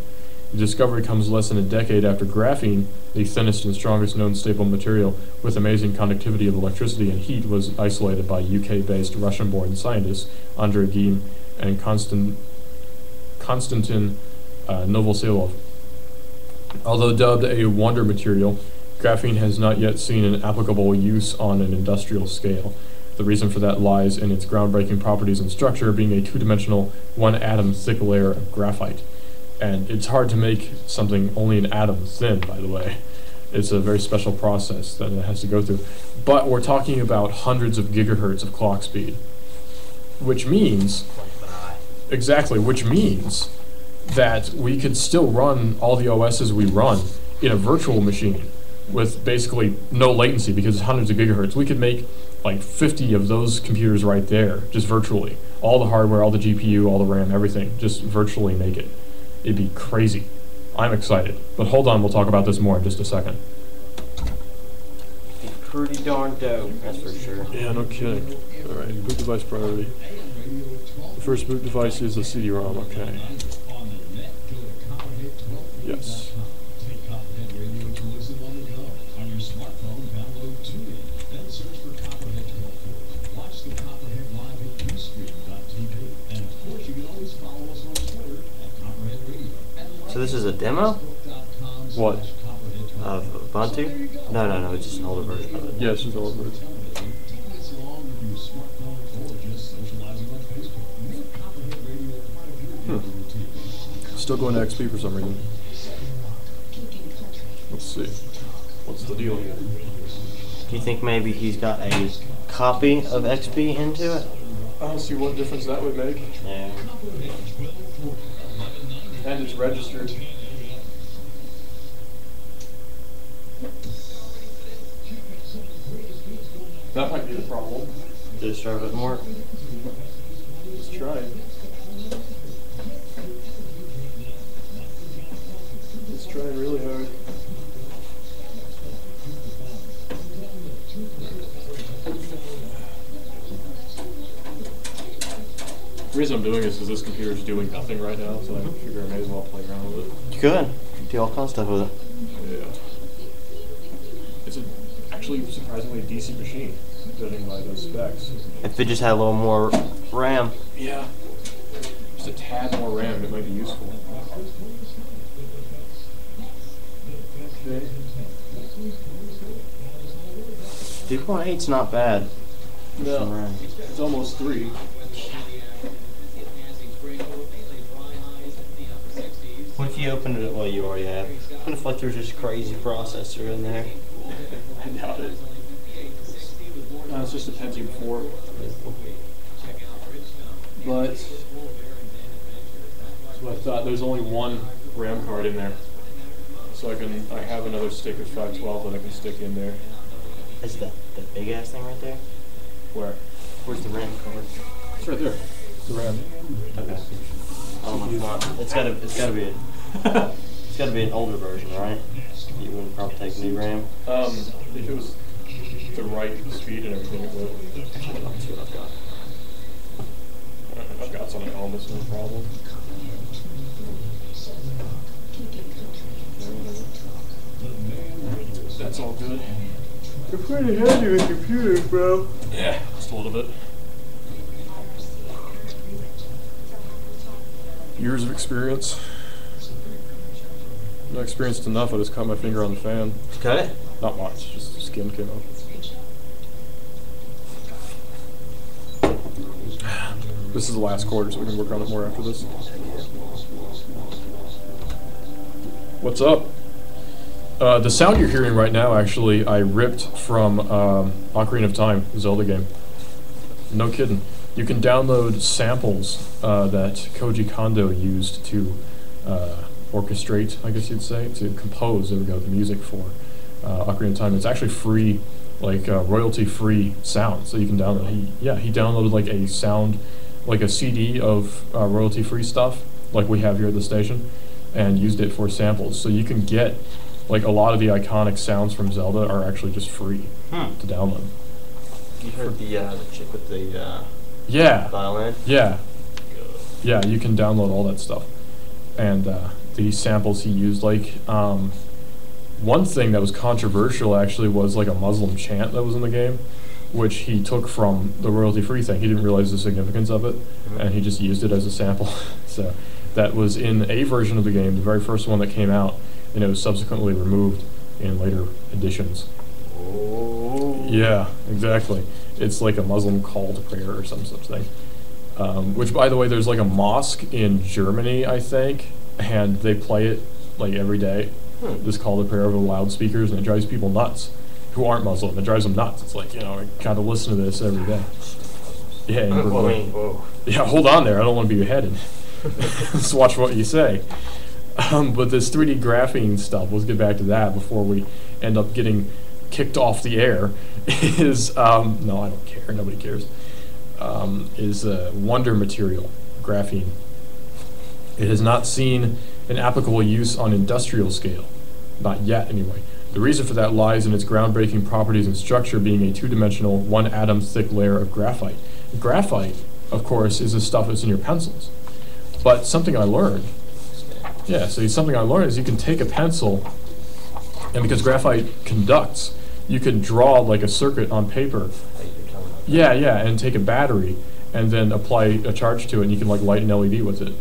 The discovery comes less than a decade after graphene, the thinnest and strongest known stable material with amazing conductility of electricity and heat, was isolated by UK-based Russian-born scientists Andrei Geim and Konstantin Novoselov. Although dubbed a wonder material, graphene has not yet seen an applicable use on an industrial scale. The reason for that lies in its groundbreaking properties and structure, being a two-dimensional, one-atom thick layer of graphite. And it's hard to make something only an atom thin, by the way. It's a very special process that it has to go through. But we're talking about hundreds of gigahertz of clock speed, which means, which means that we could still run all the OSs we run in a virtual machine with basically no latency because it's hundreds of gigahertz. We could make like 50 of those computers right there, just virtually. All the hardware, all the GPU, all the RAM, everything, just virtually make it. It'd be crazy. I'm excited. But hold on, we'll talk about this more in just a second. Did pretty darn dope, that's for sure. Yeah, no kidding. Alright, boot device priority. The first boot device is the CD-ROM, okay. Yes. So this is a demo? What? Of Ubuntu? No, it's just an older version of it. Yes, it's an older version. Still going to XP for some reason. Let's see. What's the deal here? Do you think maybe he's got a copy of XP into it? I don't see what difference that would make. Yeah. And it's registered. That might be the problem. Did it start with more? Let's try it. It's trying really hard. The reason I'm doing this is this computer is doing nothing right now, so I figure I may as well play around with it. You could. Do all kinds of stuff with it. Yeah. It's actually surprisingly a decent machine, judging by those specs. If it just had a little more RAM. Yeah. Just a tad more RAM, it might be useful. Okay. 2.8's not bad. No, it's almost 3. What if you opened it? Well, you already have. What if like there's just a crazy processor in there? I doubt it. No, it's just a Pentium 4. But so I thought there's only one RAM card in there, so I have another stick of 512 that I can stick in there. Is that the big ass thing right there? Where? Where's the RAM card? It's right there. The RAM. Okay. Oh my god. It's gotta be an older version, right? You wouldn't probably take new RAM. If it was the right speed and everything, it would. Actually, let's see what I've got. I've got some at home, it's no problem. That's all good. You're pretty handy with computers, bro. Yeah, just a little bit. Years of experience. Not experienced enough, I just caught my finger on the fan. Cut it? Not much, just skin came off. This is the last quarter, so we can work on it more after this. What's up? The sound you're hearing right now, actually, I ripped from Ocarina of Time, the Zelda game. No kidding. You can download samples that Koji Kondo used to orchestrate, I guess you'd say, to compose, there we go, the music for Ocarina of Time. It's actually free, like royalty-free sound, so you can download. He downloaded like a sound, like a CD of royalty-free stuff, like we have here at the station, and used it for samples. So you can get, like, a lot of the iconic sounds from Zelda are actually just free to download. You heard the chick with the yeah violin? Yeah. Yeah, you can download all that stuff. And the samples he used, like, one thing that was controversial actually was like a Muslim chant that was in the game, which he took from the royalty-free thing. He didn't realize the significance of it, and he just used it as a sample. So that was in a version of the game, the very first one that came out, and it was subsequently removed in later editions. Oh. Yeah, exactly. It's like a Muslim call to prayer or some such thing. Which, by the way, there's like a mosque in Germany, I think, and they play it like every day. This call to prayer over the loudspeakers, and it drives people nuts who aren't Muslim. It drives them nuts. It's like, you know, I gotta listen to this every day. Yeah, and whoa. Yeah, hold on there. I don't want to be beheaded. Let's watch what you say. But this 3D graphene stuff, let's get back to that before we end up getting kicked off the air, is, no, I don't care, nobody cares, is wonder material, graphene. It has not seen an applicable use on industrial scale, not yet anyway. The reason for that lies in its groundbreaking properties and structure being a two-dimensional, one-atom-thick layer of graphite. Graphite, of course, is the stuff that's in your pencils. But something I learned, something I learned is you can take a pencil, and because graphite conducts, you can draw like a circuit on paper. And take a battery and then apply a charge to it, and you can like light an LED with it,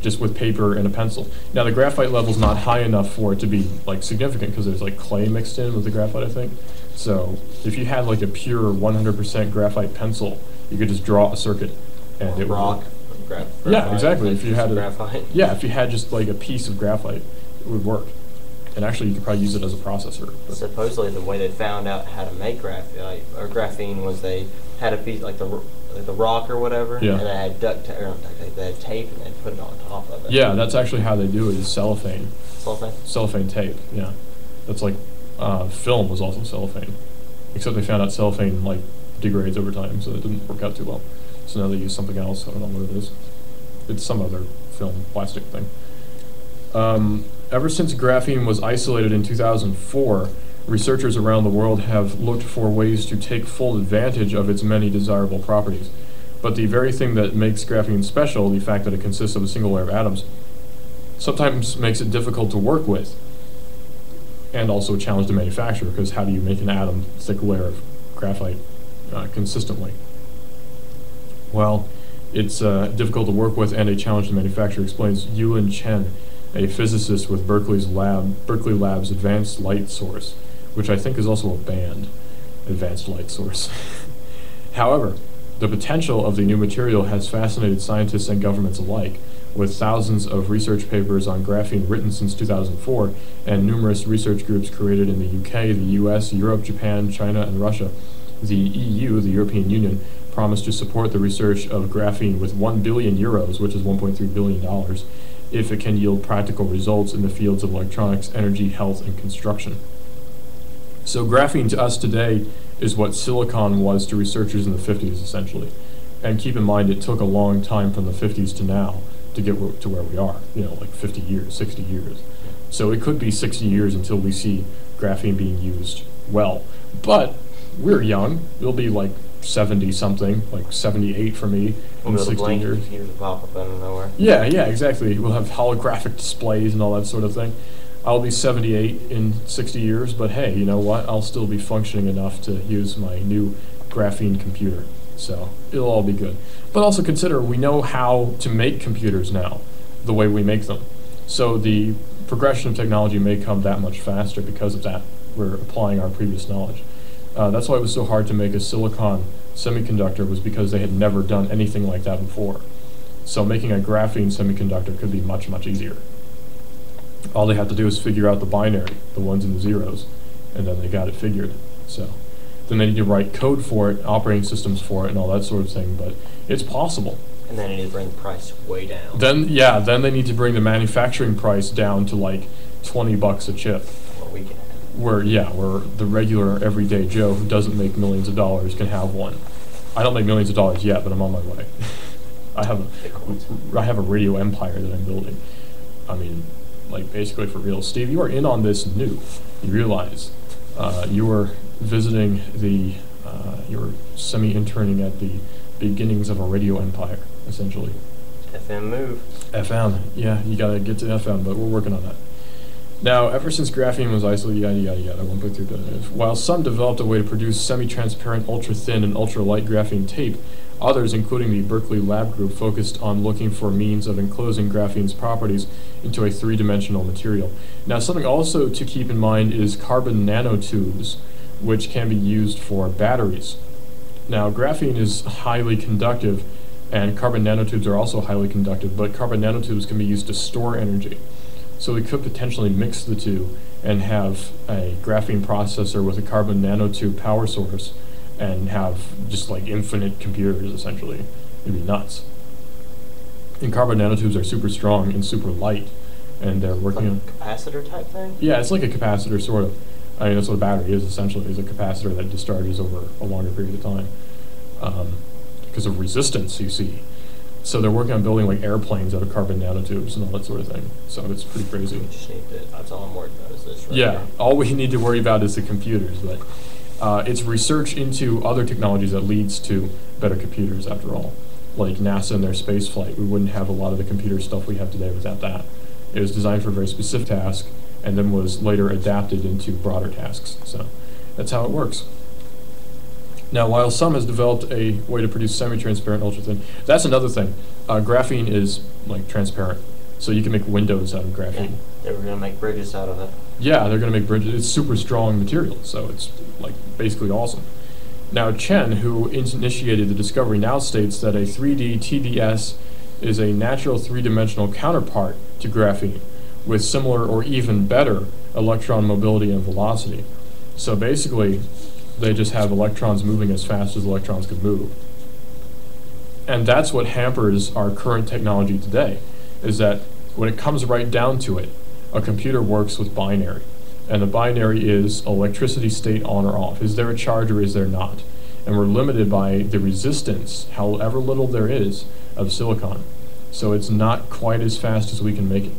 just with paper and a pencil. Now the graphite level's not high enough for it to be like significant because there's like clay mixed in with the graphite, I think. So if you had like a pure 100% graphite pencil, you could just draw a circuit and it rock. Would yeah, exactly. If you had graphite. If you had just like a piece of graphite, it would work. And actually, you could probably use it as a processor. Supposedly, the way they found out how to make graphene was they had a piece like the rock or whatever, and they had they had tape and they put it on top of it. Yeah, that's actually how they do it. Is cellophane. Cellophane. Cellophane tape. Yeah, that's like film was also cellophane, except they found out cellophane like degrades over time, so it didn't work out too well. So now they use something else. I don't know what it is. It's some other film plastic thing. Ever since graphene was isolated in 2004, researchers around the world have looked for ways to take full advantage of its many desirable properties. But the very thing that makes graphene special, the fact that it consists of a single layer of atoms, sometimes makes it difficult to work with, and also a challenge to manufacture, because how do you make an atom-thick layer of graphite consistently? Well, it's difficult to work with and a challenge to manufacture, explains Yulin Chen, a physicist with Berkeley Lab's Advanced Light Source, which I think is also a band, Advanced Light Source. However, the potential of the new material has fascinated scientists and governments alike, with thousands of research papers on graphene written since 2004, and numerous research groups created in the UK, the US, Europe, Japan, China, and Russia. The EU, the European Union, promised to support the research of graphene with €1 billion, which is $1.3 billion, if it can yield practical results in the fields of electronics, energy, health, and construction. So graphene to us today is what silicon was to researchers in the 50s, essentially. And keep in mind, it took a long time from the 50s to now to get to where we are, like 50 years, 60 years. So it could be 60 years until we see graphene being used well. But we're young. It'll be like 70-something, like 78 for me in 60 years. Pop up out of nowhere. Yeah, exactly. We'll have holographic displays and all that sort of thing. I'll be 78 in 60 years, but hey, you know what? I'll still be functioning enough to use my new graphene computer. So it'll all be good. But also consider, we know how to make computers now, the way we make them. So the progression of technology may come that much faster because of that. We're applying our previous knowledge. That's why it was so hard to make a silicon semiconductor, was because they had never done anything like that before. So making a graphene semiconductor could be much, much easier. All they have to do is figure out the binary, the ones and the zeros, and then they got it figured. So then they need to write code for it, operating systems for it, and all that sort of thing, but it's possible. And then they need to bring the price way down. Then they need to bring the manufacturing price down to like $20 a chip. Well, we can. Where the regular everyday Joe who doesn't make millions of dollars can have one. I don't make millions of dollars yet, but I'm on my way. I have a radio empire that I'm building. I mean, like basically for real. Steve, you are in on this new. You realize you were visiting you were semi-interning at the beginnings of a radio empire, essentially. FM move. FM, yeah, you gotta get to FM, but we're working on that. Now, ever since graphene was isolated, yada, 1.3 billion. While some developed a way to produce semi-transparent, ultra-thin, and ultra-light graphene tape, others, including the Berkeley Lab Group, focused on looking for means of enclosing graphene's properties into a three-dimensional material. Now, something also to keep in mind is carbon nanotubes, which can be used for batteries. Now, graphene is highly conductive, and carbon nanotubes are also highly conductive, but carbon nanotubes can be used to store energy. So we could potentially mix the two and have a graphene processor with a carbon nanotube power source and have just like infinite computers, essentially. It'd be nuts. And carbon nanotubes are super strong and super light, and they're working on a capacitor type thing? Yeah, it's like a capacitor, sort of. I mean, that's what a battery is, essentially, is a capacitor that discharges over a longer period of time. Because of resistance, you see. So they're working on building like airplanes out of carbon nanotubes and all that sort of thing. So it's pretty crazy. We just need to, that's all I'm worried about is this right Yeah, here. all we need to worry about is the computers, but it's research into other technologies that leads to better computers after all. Like NASA and their space flight, we wouldn't have a lot of the computer stuff we have today without that. It was designed for a very specific task and then was later adapted into broader tasks. So that's how it works. Now, while some has developed a way to produce semi-transparent ultra-thin, that's another thing. Graphene is like transparent, so you can make windows out of graphene. Yeah, they were going to make bridges out of it. Yeah, they're going to make bridges. It's super strong material, so it's like basically awesome. Now, Chen, who initiated the discovery, now states that a 3D TDS is a natural three-dimensional counterpart to graphene, with similar or even better electron mobility and velocity. So basically, they just have electrons moving as fast as electrons could move. And that's what hampers our current technology today, is that when it comes right down to it, a computer works with binary. And the binary is electricity state on or off. Is there a charge or is there not? And we're limited by the resistance, however little there is, of silicon. So it's not quite as fast as we can make it.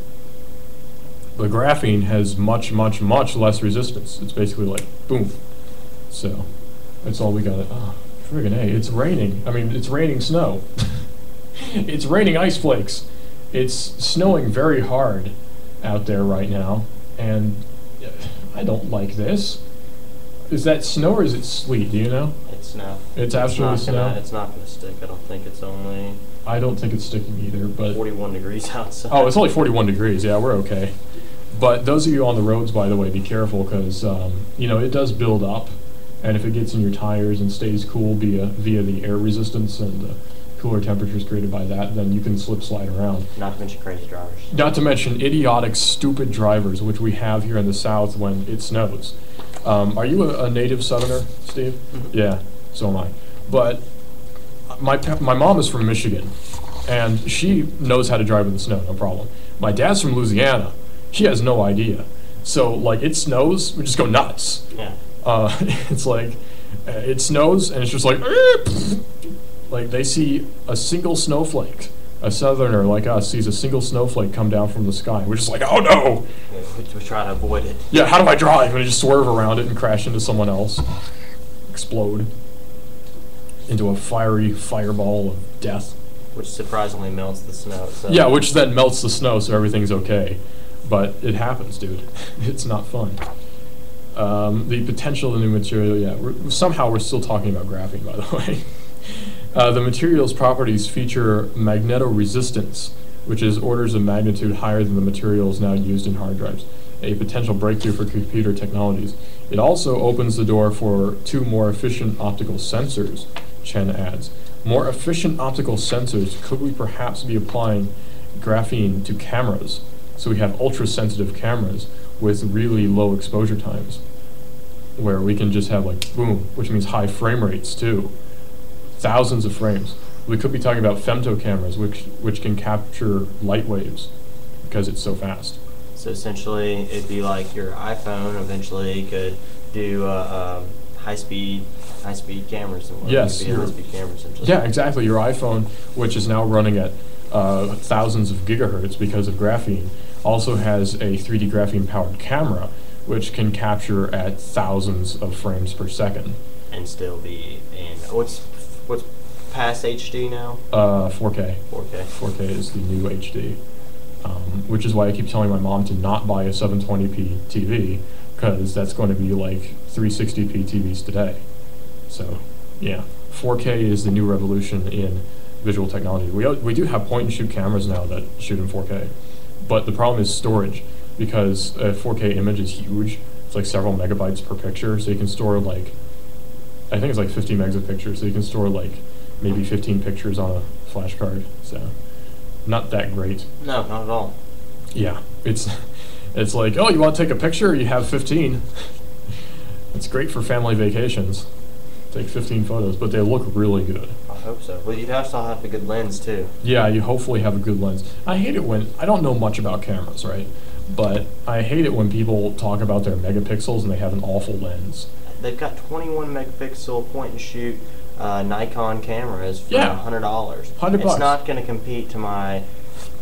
But graphene has much, much, much less resistance. It's basically like, boom. So that's all we got. Oh, friggin' A, it's raining. I mean, it's raining snow. It's raining ice flakes. It's snowing very hard out there right now, and I don't like this. Is that snow or is it sleet? Do you know? It's snow. It's absolutely snow? It's not going to stick. I don't think it's only... I don't think it's sticking either, but... 41 degrees outside. Oh, it's only 41 degrees. Yeah, we're okay. But those of you on the roads, by the way, be careful, because, you know, it does build up. And if it gets in your tires and stays cool via the air resistance and the cooler temperatures created by that, then you can slide around. Not to mention crazy drivers. Not to mention idiotic, stupid drivers, which we have here in the South when it snows. Are you a native Southerner, Steve? Mm-hmm. Yeah, so am I. But my mom is from Michigan, and she knows how to drive in the snow, no problem. My dad's from Louisiana. He has no idea. So, like, it snows, we just go nuts. Yeah. It's like, it snows, and it's just like they see a single snowflake. A Southerner like us sees a single snowflake come down from the sky. We're just like, oh no! Yeah, we try to avoid it. Yeah, how do I drive? And I just swerve around it and crash into someone else. Explode into a fiery fireball of death. Which surprisingly melts the snow. So. Yeah, which then melts the snow, so everything's okay. But it happens, dude. It's not fun. The potential of the new material, yeah. Somehow we're still talking about graphene, by the way. The material's properties feature magnetoresistance, which is orders of magnitude higher than the materials now used in hard drives, a potential breakthrough for computer technologies. It also opens the door for 2 more efficient optical sensors, Chen adds. More efficient optical sensors, could we perhaps be applying graphene to cameras? So we have ultra-sensitive cameras with really low exposure times, where we can just have like, boom, which means high frame rates too. Thousands of frames. We could be talking about femto cameras, which can capture light waves because it's so fast. So essentially, it'd be like your iPhone eventually could do high-speed cameras. And yes. High-speed cameras. Yeah, exactly. Your iPhone, which is now running at thousands of gigahertz because of graphene, also has a 3D graphene-powered camera, which can capture at thousands of frames per second. And still be in what's past HD now? 4K. 4K. 4K is the new HD, which is why I keep telling my mom to not buy a 720p TV, because that's going to be like 360p TVs today. So, yeah, 4K is the new revolution in visual technology. We do have point-and-shoot cameras now that shoot in 4K, but the problem is storage, because a 4K image is huge. It's like several megabytes per picture, so you can store like, I think it's like 50 megs of pictures, so you can store like maybe 15 pictures on a flash card, so not that great. No, not at all. Yeah, it's like, oh, you want to take a picture? You have 15. It's great for family vacations. Take 15 photos, but they look really good. I hope so. Well, you'd have to have a good lens too. Yeah, you hopefully have a good lens. I hate it when, I don't know much about cameras, right? But I hate it when people talk about their megapixels and they have an awful lens. They've got 21 megapixel point and shoot Nikon cameras for Yeah. $100. $100. It's not going to compete to my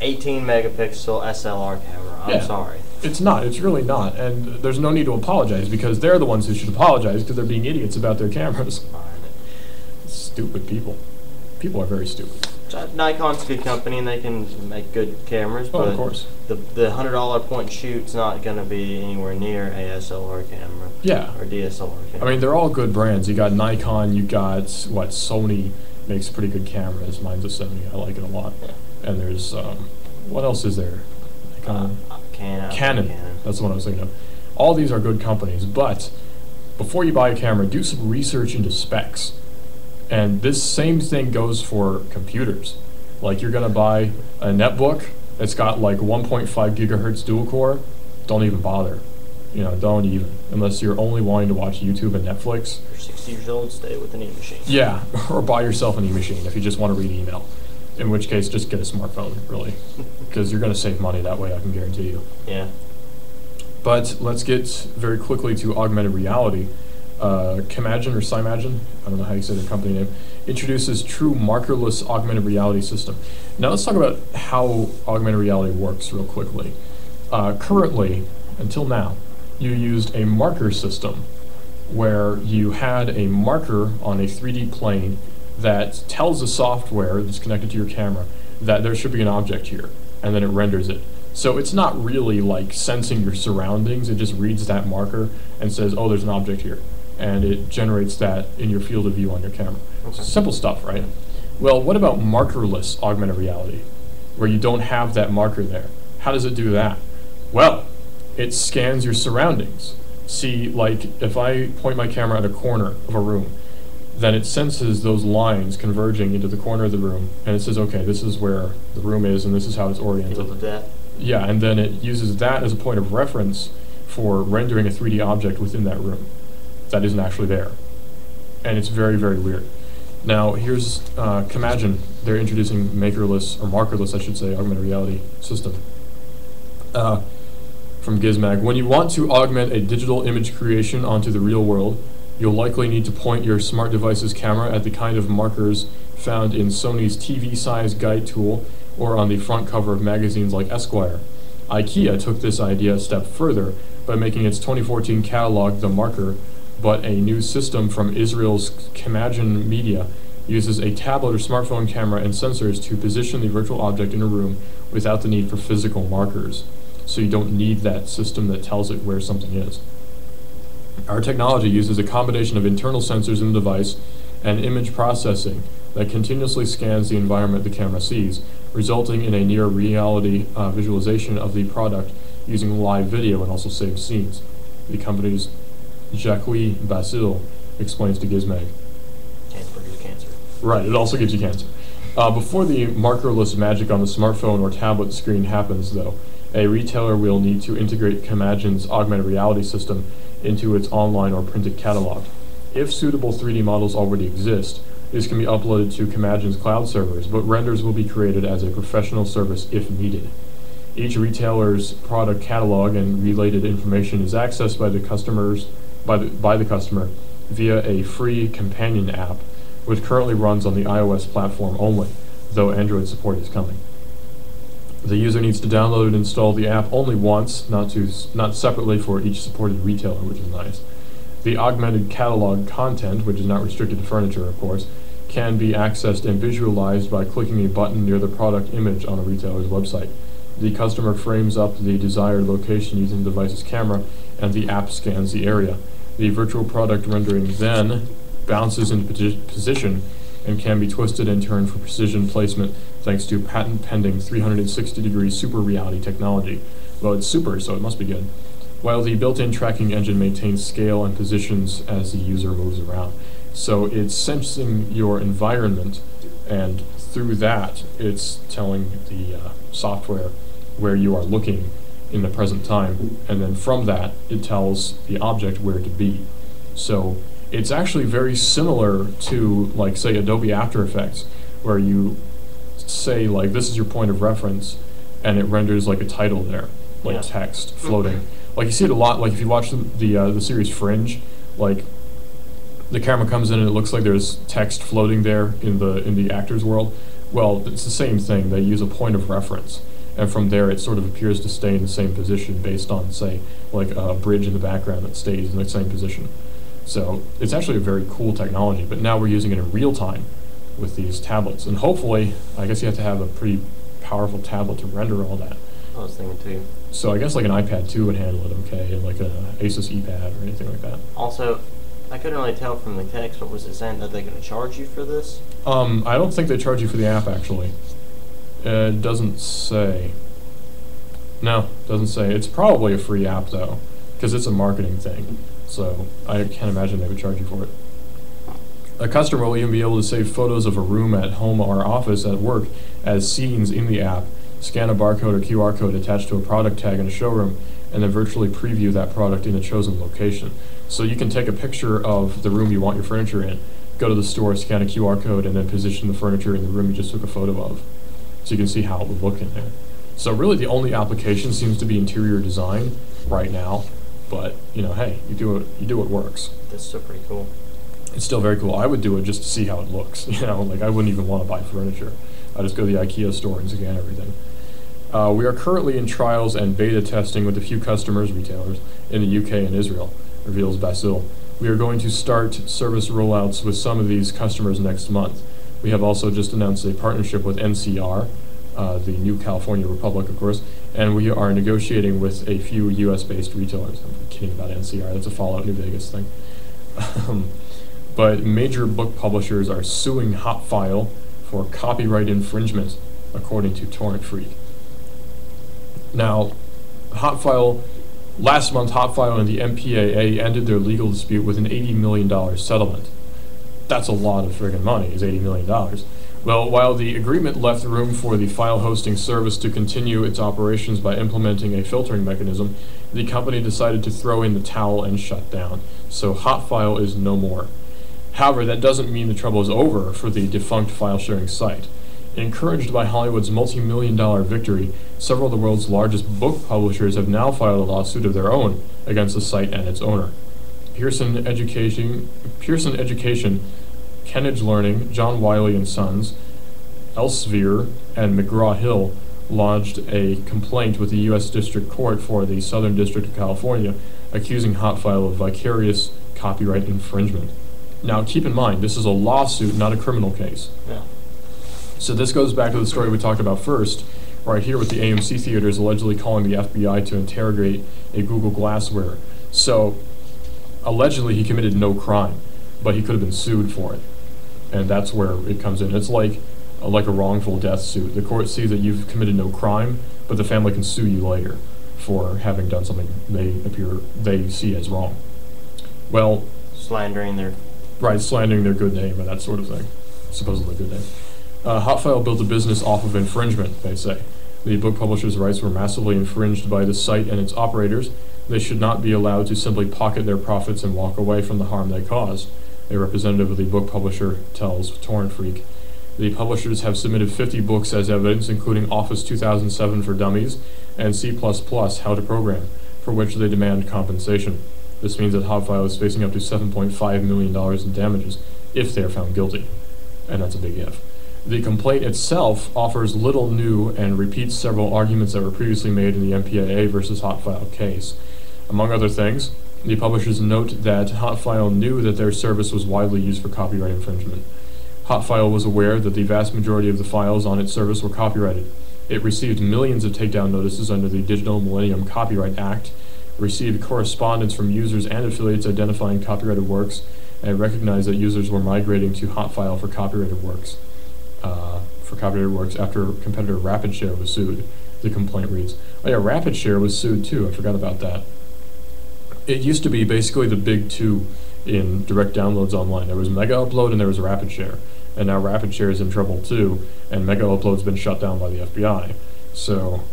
18 megapixel SLR camera. I'm sorry. It's not. It's really not. And there's no need to apologize because they're the ones who should apologize because they're being idiots about their cameras. Stupid people. People are very stupid. So Nikon's a good company and they can make good cameras, but of course. the $100 point and shoot's not going to be anywhere near a SLR camera. Yeah. Or DSLR camera. I mean, they're all good brands. You got Nikon. You got Sony makes pretty good cameras. Mine's a 70. I like it a lot. Yeah. And there's what else is there? Canon. That's the one I was thinking of. All these are good companies, but before you buy a camera, do some research into specs. And this same thing goes for computers. Like you're gonna buy a netbook that's got like 1.5 gigahertz dual core, don't even bother. You know, don't even. Unless you're only wanting to watch YouTube and Netflix. You're 60 years old, stay with an e-machine. Yeah, or buy yourself an e-machine if you just want to read email. In which case, just get a smartphone, really. Because you're going to save money that way, I can guarantee you. Yeah. But let's get very quickly to augmented reality. Camagin or Cymagin, I don't know how you say their company name, introduces true markerless augmented reality system. Now let's talk about how augmented reality works real quickly. Currently, until now, you used a marker system where you had a marker on a 3D plane that tells the software that's connected to your camera that there should be an object here, and then it renders it. So it's not really like sensing your surroundings, it just reads that marker and says, oh, there's an object here. And it generates that in your field of view on your camera. Okay. Simple stuff, right? Well, what about markerless augmented reality, where you don't have that marker there? How does it do that? Well, it scans your surroundings. See, like, if I point my camera at a corner of a room, then it senses those lines converging into the corner of the room, and it says, okay, this is where the room is, and this is how it's oriented. Feel the depth. Yeah, and then it uses that as a point of reference for rendering a 3D object within that room that isn't actually there. And it's very, very weird. Now, here's Camagin. They're introducing makerless, or markerless, I should say, augmented reality system. From Gizmag. When you want to augment a digital image creation onto the real world, you'll likely need to point your smart device's camera at the kind of markers found in Sony's TV-size guide tool or on the front cover of magazines like Esquire. IKEA took this idea a step further by making its 2014 catalog The Marker, but a new system from Israel's Camagin Media uses a tablet or smartphone camera and sensors to position the virtual object in a room without the need for physical markers. So you don't need that system that tells it where something is. Our technology uses a combination of internal sensors in the device and image processing that continuously scans the environment the camera sees, resulting in a near reality visualization of the product using live video and also saved scenes. The company's Jacques Basile explains to Gizmag. Can't produce cancer. Right, it also gives you cancer. Before the markerless magic on the smartphone or tablet screen happens, though, a retailer will need to integrate Camagin's augmented reality system into its online or printed catalog. If suitable 3D models already exist, these can be uploaded to Camagin's cloud servers, but renders will be created as a professional service if needed. Each retailer's product catalog and related information is accessed by the customer via a free companion app, which currently runs on the iOS platform only, though Android support is coming. The user needs to download and install the app only once, not separately for each supported retailer, which is nice. The augmented catalog content, which is not restricted to furniture, of course, can be accessed and visualized by clicking a button near the product image on a retailer's website. The customer frames up the desired location using the device's camera, and the app scans the area. The virtual product rendering then bounces into position and can be twisted and turned for precision placement thanks to patent-pending 360-degree super reality technology. Well, it's super, so it must be good. While the built-in tracking engine maintains scale and positions as the user moves around. So it's sensing your environment, and through that, it's telling the software where you are looking in the present time, and then from that, it tells the object where to be. So it's actually very similar to, like, say, Adobe After Effects, where you say, like, this is your point of reference, and it renders, like, a title there, like text floating. Like, you see it a lot, like, if you watch the series Fringe, like, the camera comes in and it looks like there's text floating there in the actor's world. Well, it's the same thing. They use a point of reference, and from there it sort of appears to stay in the same position based on, say, like a bridge in the background that stays in the same position. So it's actually a very cool technology, but now we're using it in real time with these tablets. And hopefully, I guess you have to have a pretty powerful tablet to render all that. I was thinking too. So I guess like an iPad 2 would handle it okay, and like an Asus ePad or anything like that. Also, I couldn't really tell from the text, but was it saying that they're going to charge you for this? I don't think they charge you for the app, actually. It doesn't say. No, it doesn't say. It's probably a free app, though, because it's a marketing thing. So I can't imagine they would charge you for it. A customer will even be able to save photos of a room at home or office at work as scenes in the app, scan a barcode or QR code attached to a product tag in a showroom, and then virtually preview that product in a chosen location. So you can take a picture of the room you want your furniture in, go to the store, scan a QR code, and then position the furniture in the room you just took a photo of. So you can see how it would look in there. So really the only application seems to be interior design right now, but you know, hey, you do what works. That's still pretty cool. It's still very cool. I would do it just to see how it looks. You know, like I wouldn't even want to buy furniture. I just go to the IKEA store and scan everything. We are currently in trials and beta testing with a few customers, retailers, in the UK and Israel, reveals Basil. We are going to start service rollouts with some of these customers next month. We have also just announced a partnership with NCR, the New California Republic, of course, and we are negotiating with a few US-based retailers. I'm kidding about NCR, that's a Fallout New Vegas thing. But major book publishers are suing Hotfile for copyright infringement, according to Torrent Freak. Now, last month, Hotfile and the MPAA ended their legal dispute with an $80 million settlement. That's a lot of friggin' money, is $80 million. Well, while the agreement left room for the file hosting service to continue its operations by implementing a filtering mechanism, the company decided to throw in the towel and shut down. So Hotfile is no more. However, that doesn't mean the trouble is over for the defunct file-sharing site. Encouraged by Hollywood's multi-million-dollar victory, several of the world's largest book publishers have now filed a lawsuit of their own against the site and its owner. Pearson Education, Kennedge Learning, John Wiley & Sons, Elsevier, and McGraw-Hill lodged a complaint with the U.S. District Court for the Southern District of California, accusing Hotfile of vicarious copyright infringement. Now, keep in mind, this is a lawsuit, not a criminal case. Yeah. So this goes back to the story we talked about first, right here with the AMC theaters allegedly calling the FBI to interrogate a Google Glass wearer. So, allegedly he committed no crime, but he could have been sued for it. And that's where it comes in. It's like a wrongful death suit. The court sees that you've committed no crime, but the family can sue you later for having done something they see as wrong. Well, slandering their good name and that sort of thing. Supposedly good name. Hotfile built a business off of infringement, they say. The book publisher's rights were massively infringed by the site and its operators. They should not be allowed to simply pocket their profits and walk away from the harm they caused, a representative of the book publisher tells Torrent Freak. The publishers have submitted 50 books as evidence, including Office 2007 for Dummies and C++ How to Program, for which they demand compensation. This means that Hotfile is facing up to $7.5 million in damages if they are found guilty. And that's a big if. The complaint itself offers little new and repeats several arguments that were previously made in the MPAA versus Hotfile case. Among other things, the publishers note that Hotfile knew that their service was widely used for copyright infringement. Hotfile was aware that the vast majority of the files on its service were copyrighted. It received millions of takedown notices under the Digital Millennium Copyright Act, received correspondence from users and affiliates identifying copyrighted works, and recognized that users were migrating to Hotfile for copyrighted works. After competitor RapidShare was sued, the complaint reads. Oh yeah, RapidShare was sued too, I forgot about that. It used to be basically the big two in direct downloads online. There was Mega Upload and there was RapidShare. And now RapidShare is in trouble too, and Mega Upload's been shut down by the FBI. So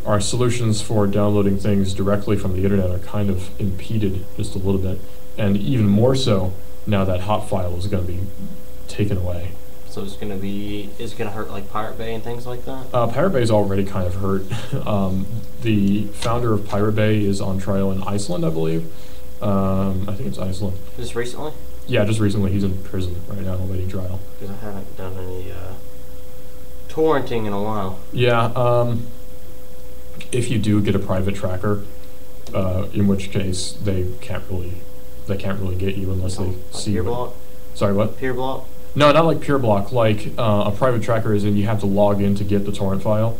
our solutions for downloading things directly from the internet are kind of impeded just a little bit, and even more so now that Hotfile is going to be taken away. So is it going to hurt like Pirate Bay and things like that? Pirate Bay is already kind of hurt. The founder of Pirate Bay is on trial in Iceland, I believe. I think it's Iceland. Just recently? Yeah, just recently. He's in prison right now, awaiting trial. Because I haven't done any torrenting in a while. Yeah, if you do get a private tracker, in which case they can't really get you unless they see. Peer block? Sorry, what? Peer block? No, not like peer block. Like a private tracker is in you have to log in to get the torrent file.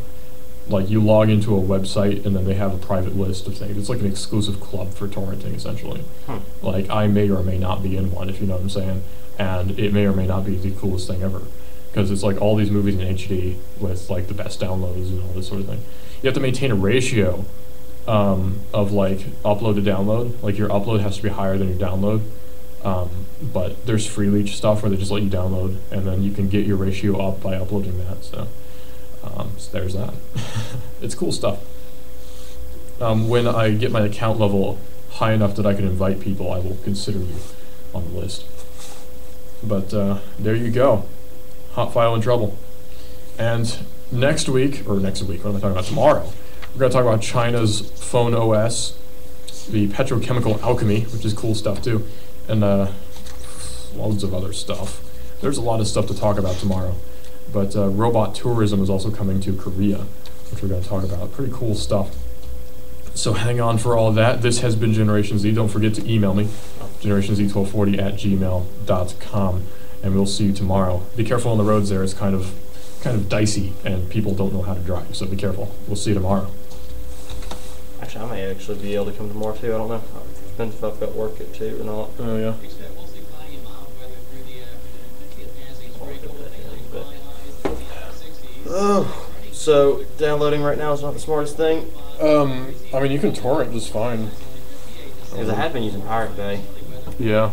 Like you log into a website and then they have a private list of things. It's like an exclusive club for torrenting, essentially. Like I may or may not be in one, if you know what I'm saying, and it may or may not be the coolest thing ever, because it's like all these movies in HD with like the best downloads and all this sort of thing. You have to maintain a ratio of like upload to download. Like your upload has to be higher than your download. But there's free leech stuff where they just let you download, and then you can get your ratio up by uploading that. So there's that. It's cool stuff. When I get my account level high enough that I can invite people, I will consider you on the list. But there you go. Hot file in trouble. And next week, what am I talking about? Tomorrow, we're going to talk about China's phone OS, the petrochemical alchemy, which is cool stuff too, and loads of other stuff. There's a lot of stuff to talk about tomorrow. But robot tourism is also coming to Korea, which we're going to talk about. Pretty cool stuff. So hang on for all that. This has been Generation Z. Don't forget to email me, generationz1240@gmail.com, and we'll see you tomorrow. Be careful on the roads there. It's kind of dicey, and people don't know how to drive, so be careful. We'll see you tomorrow. Actually, I may actually be able to come tomorrow too. I don't know. Depends if I've got work at 2 or not. Oh, yeah. Oh, so downloading right now is not the smartest thing. I mean, you can torrent just fine. Because I have been using Pirate Bay. Yeah.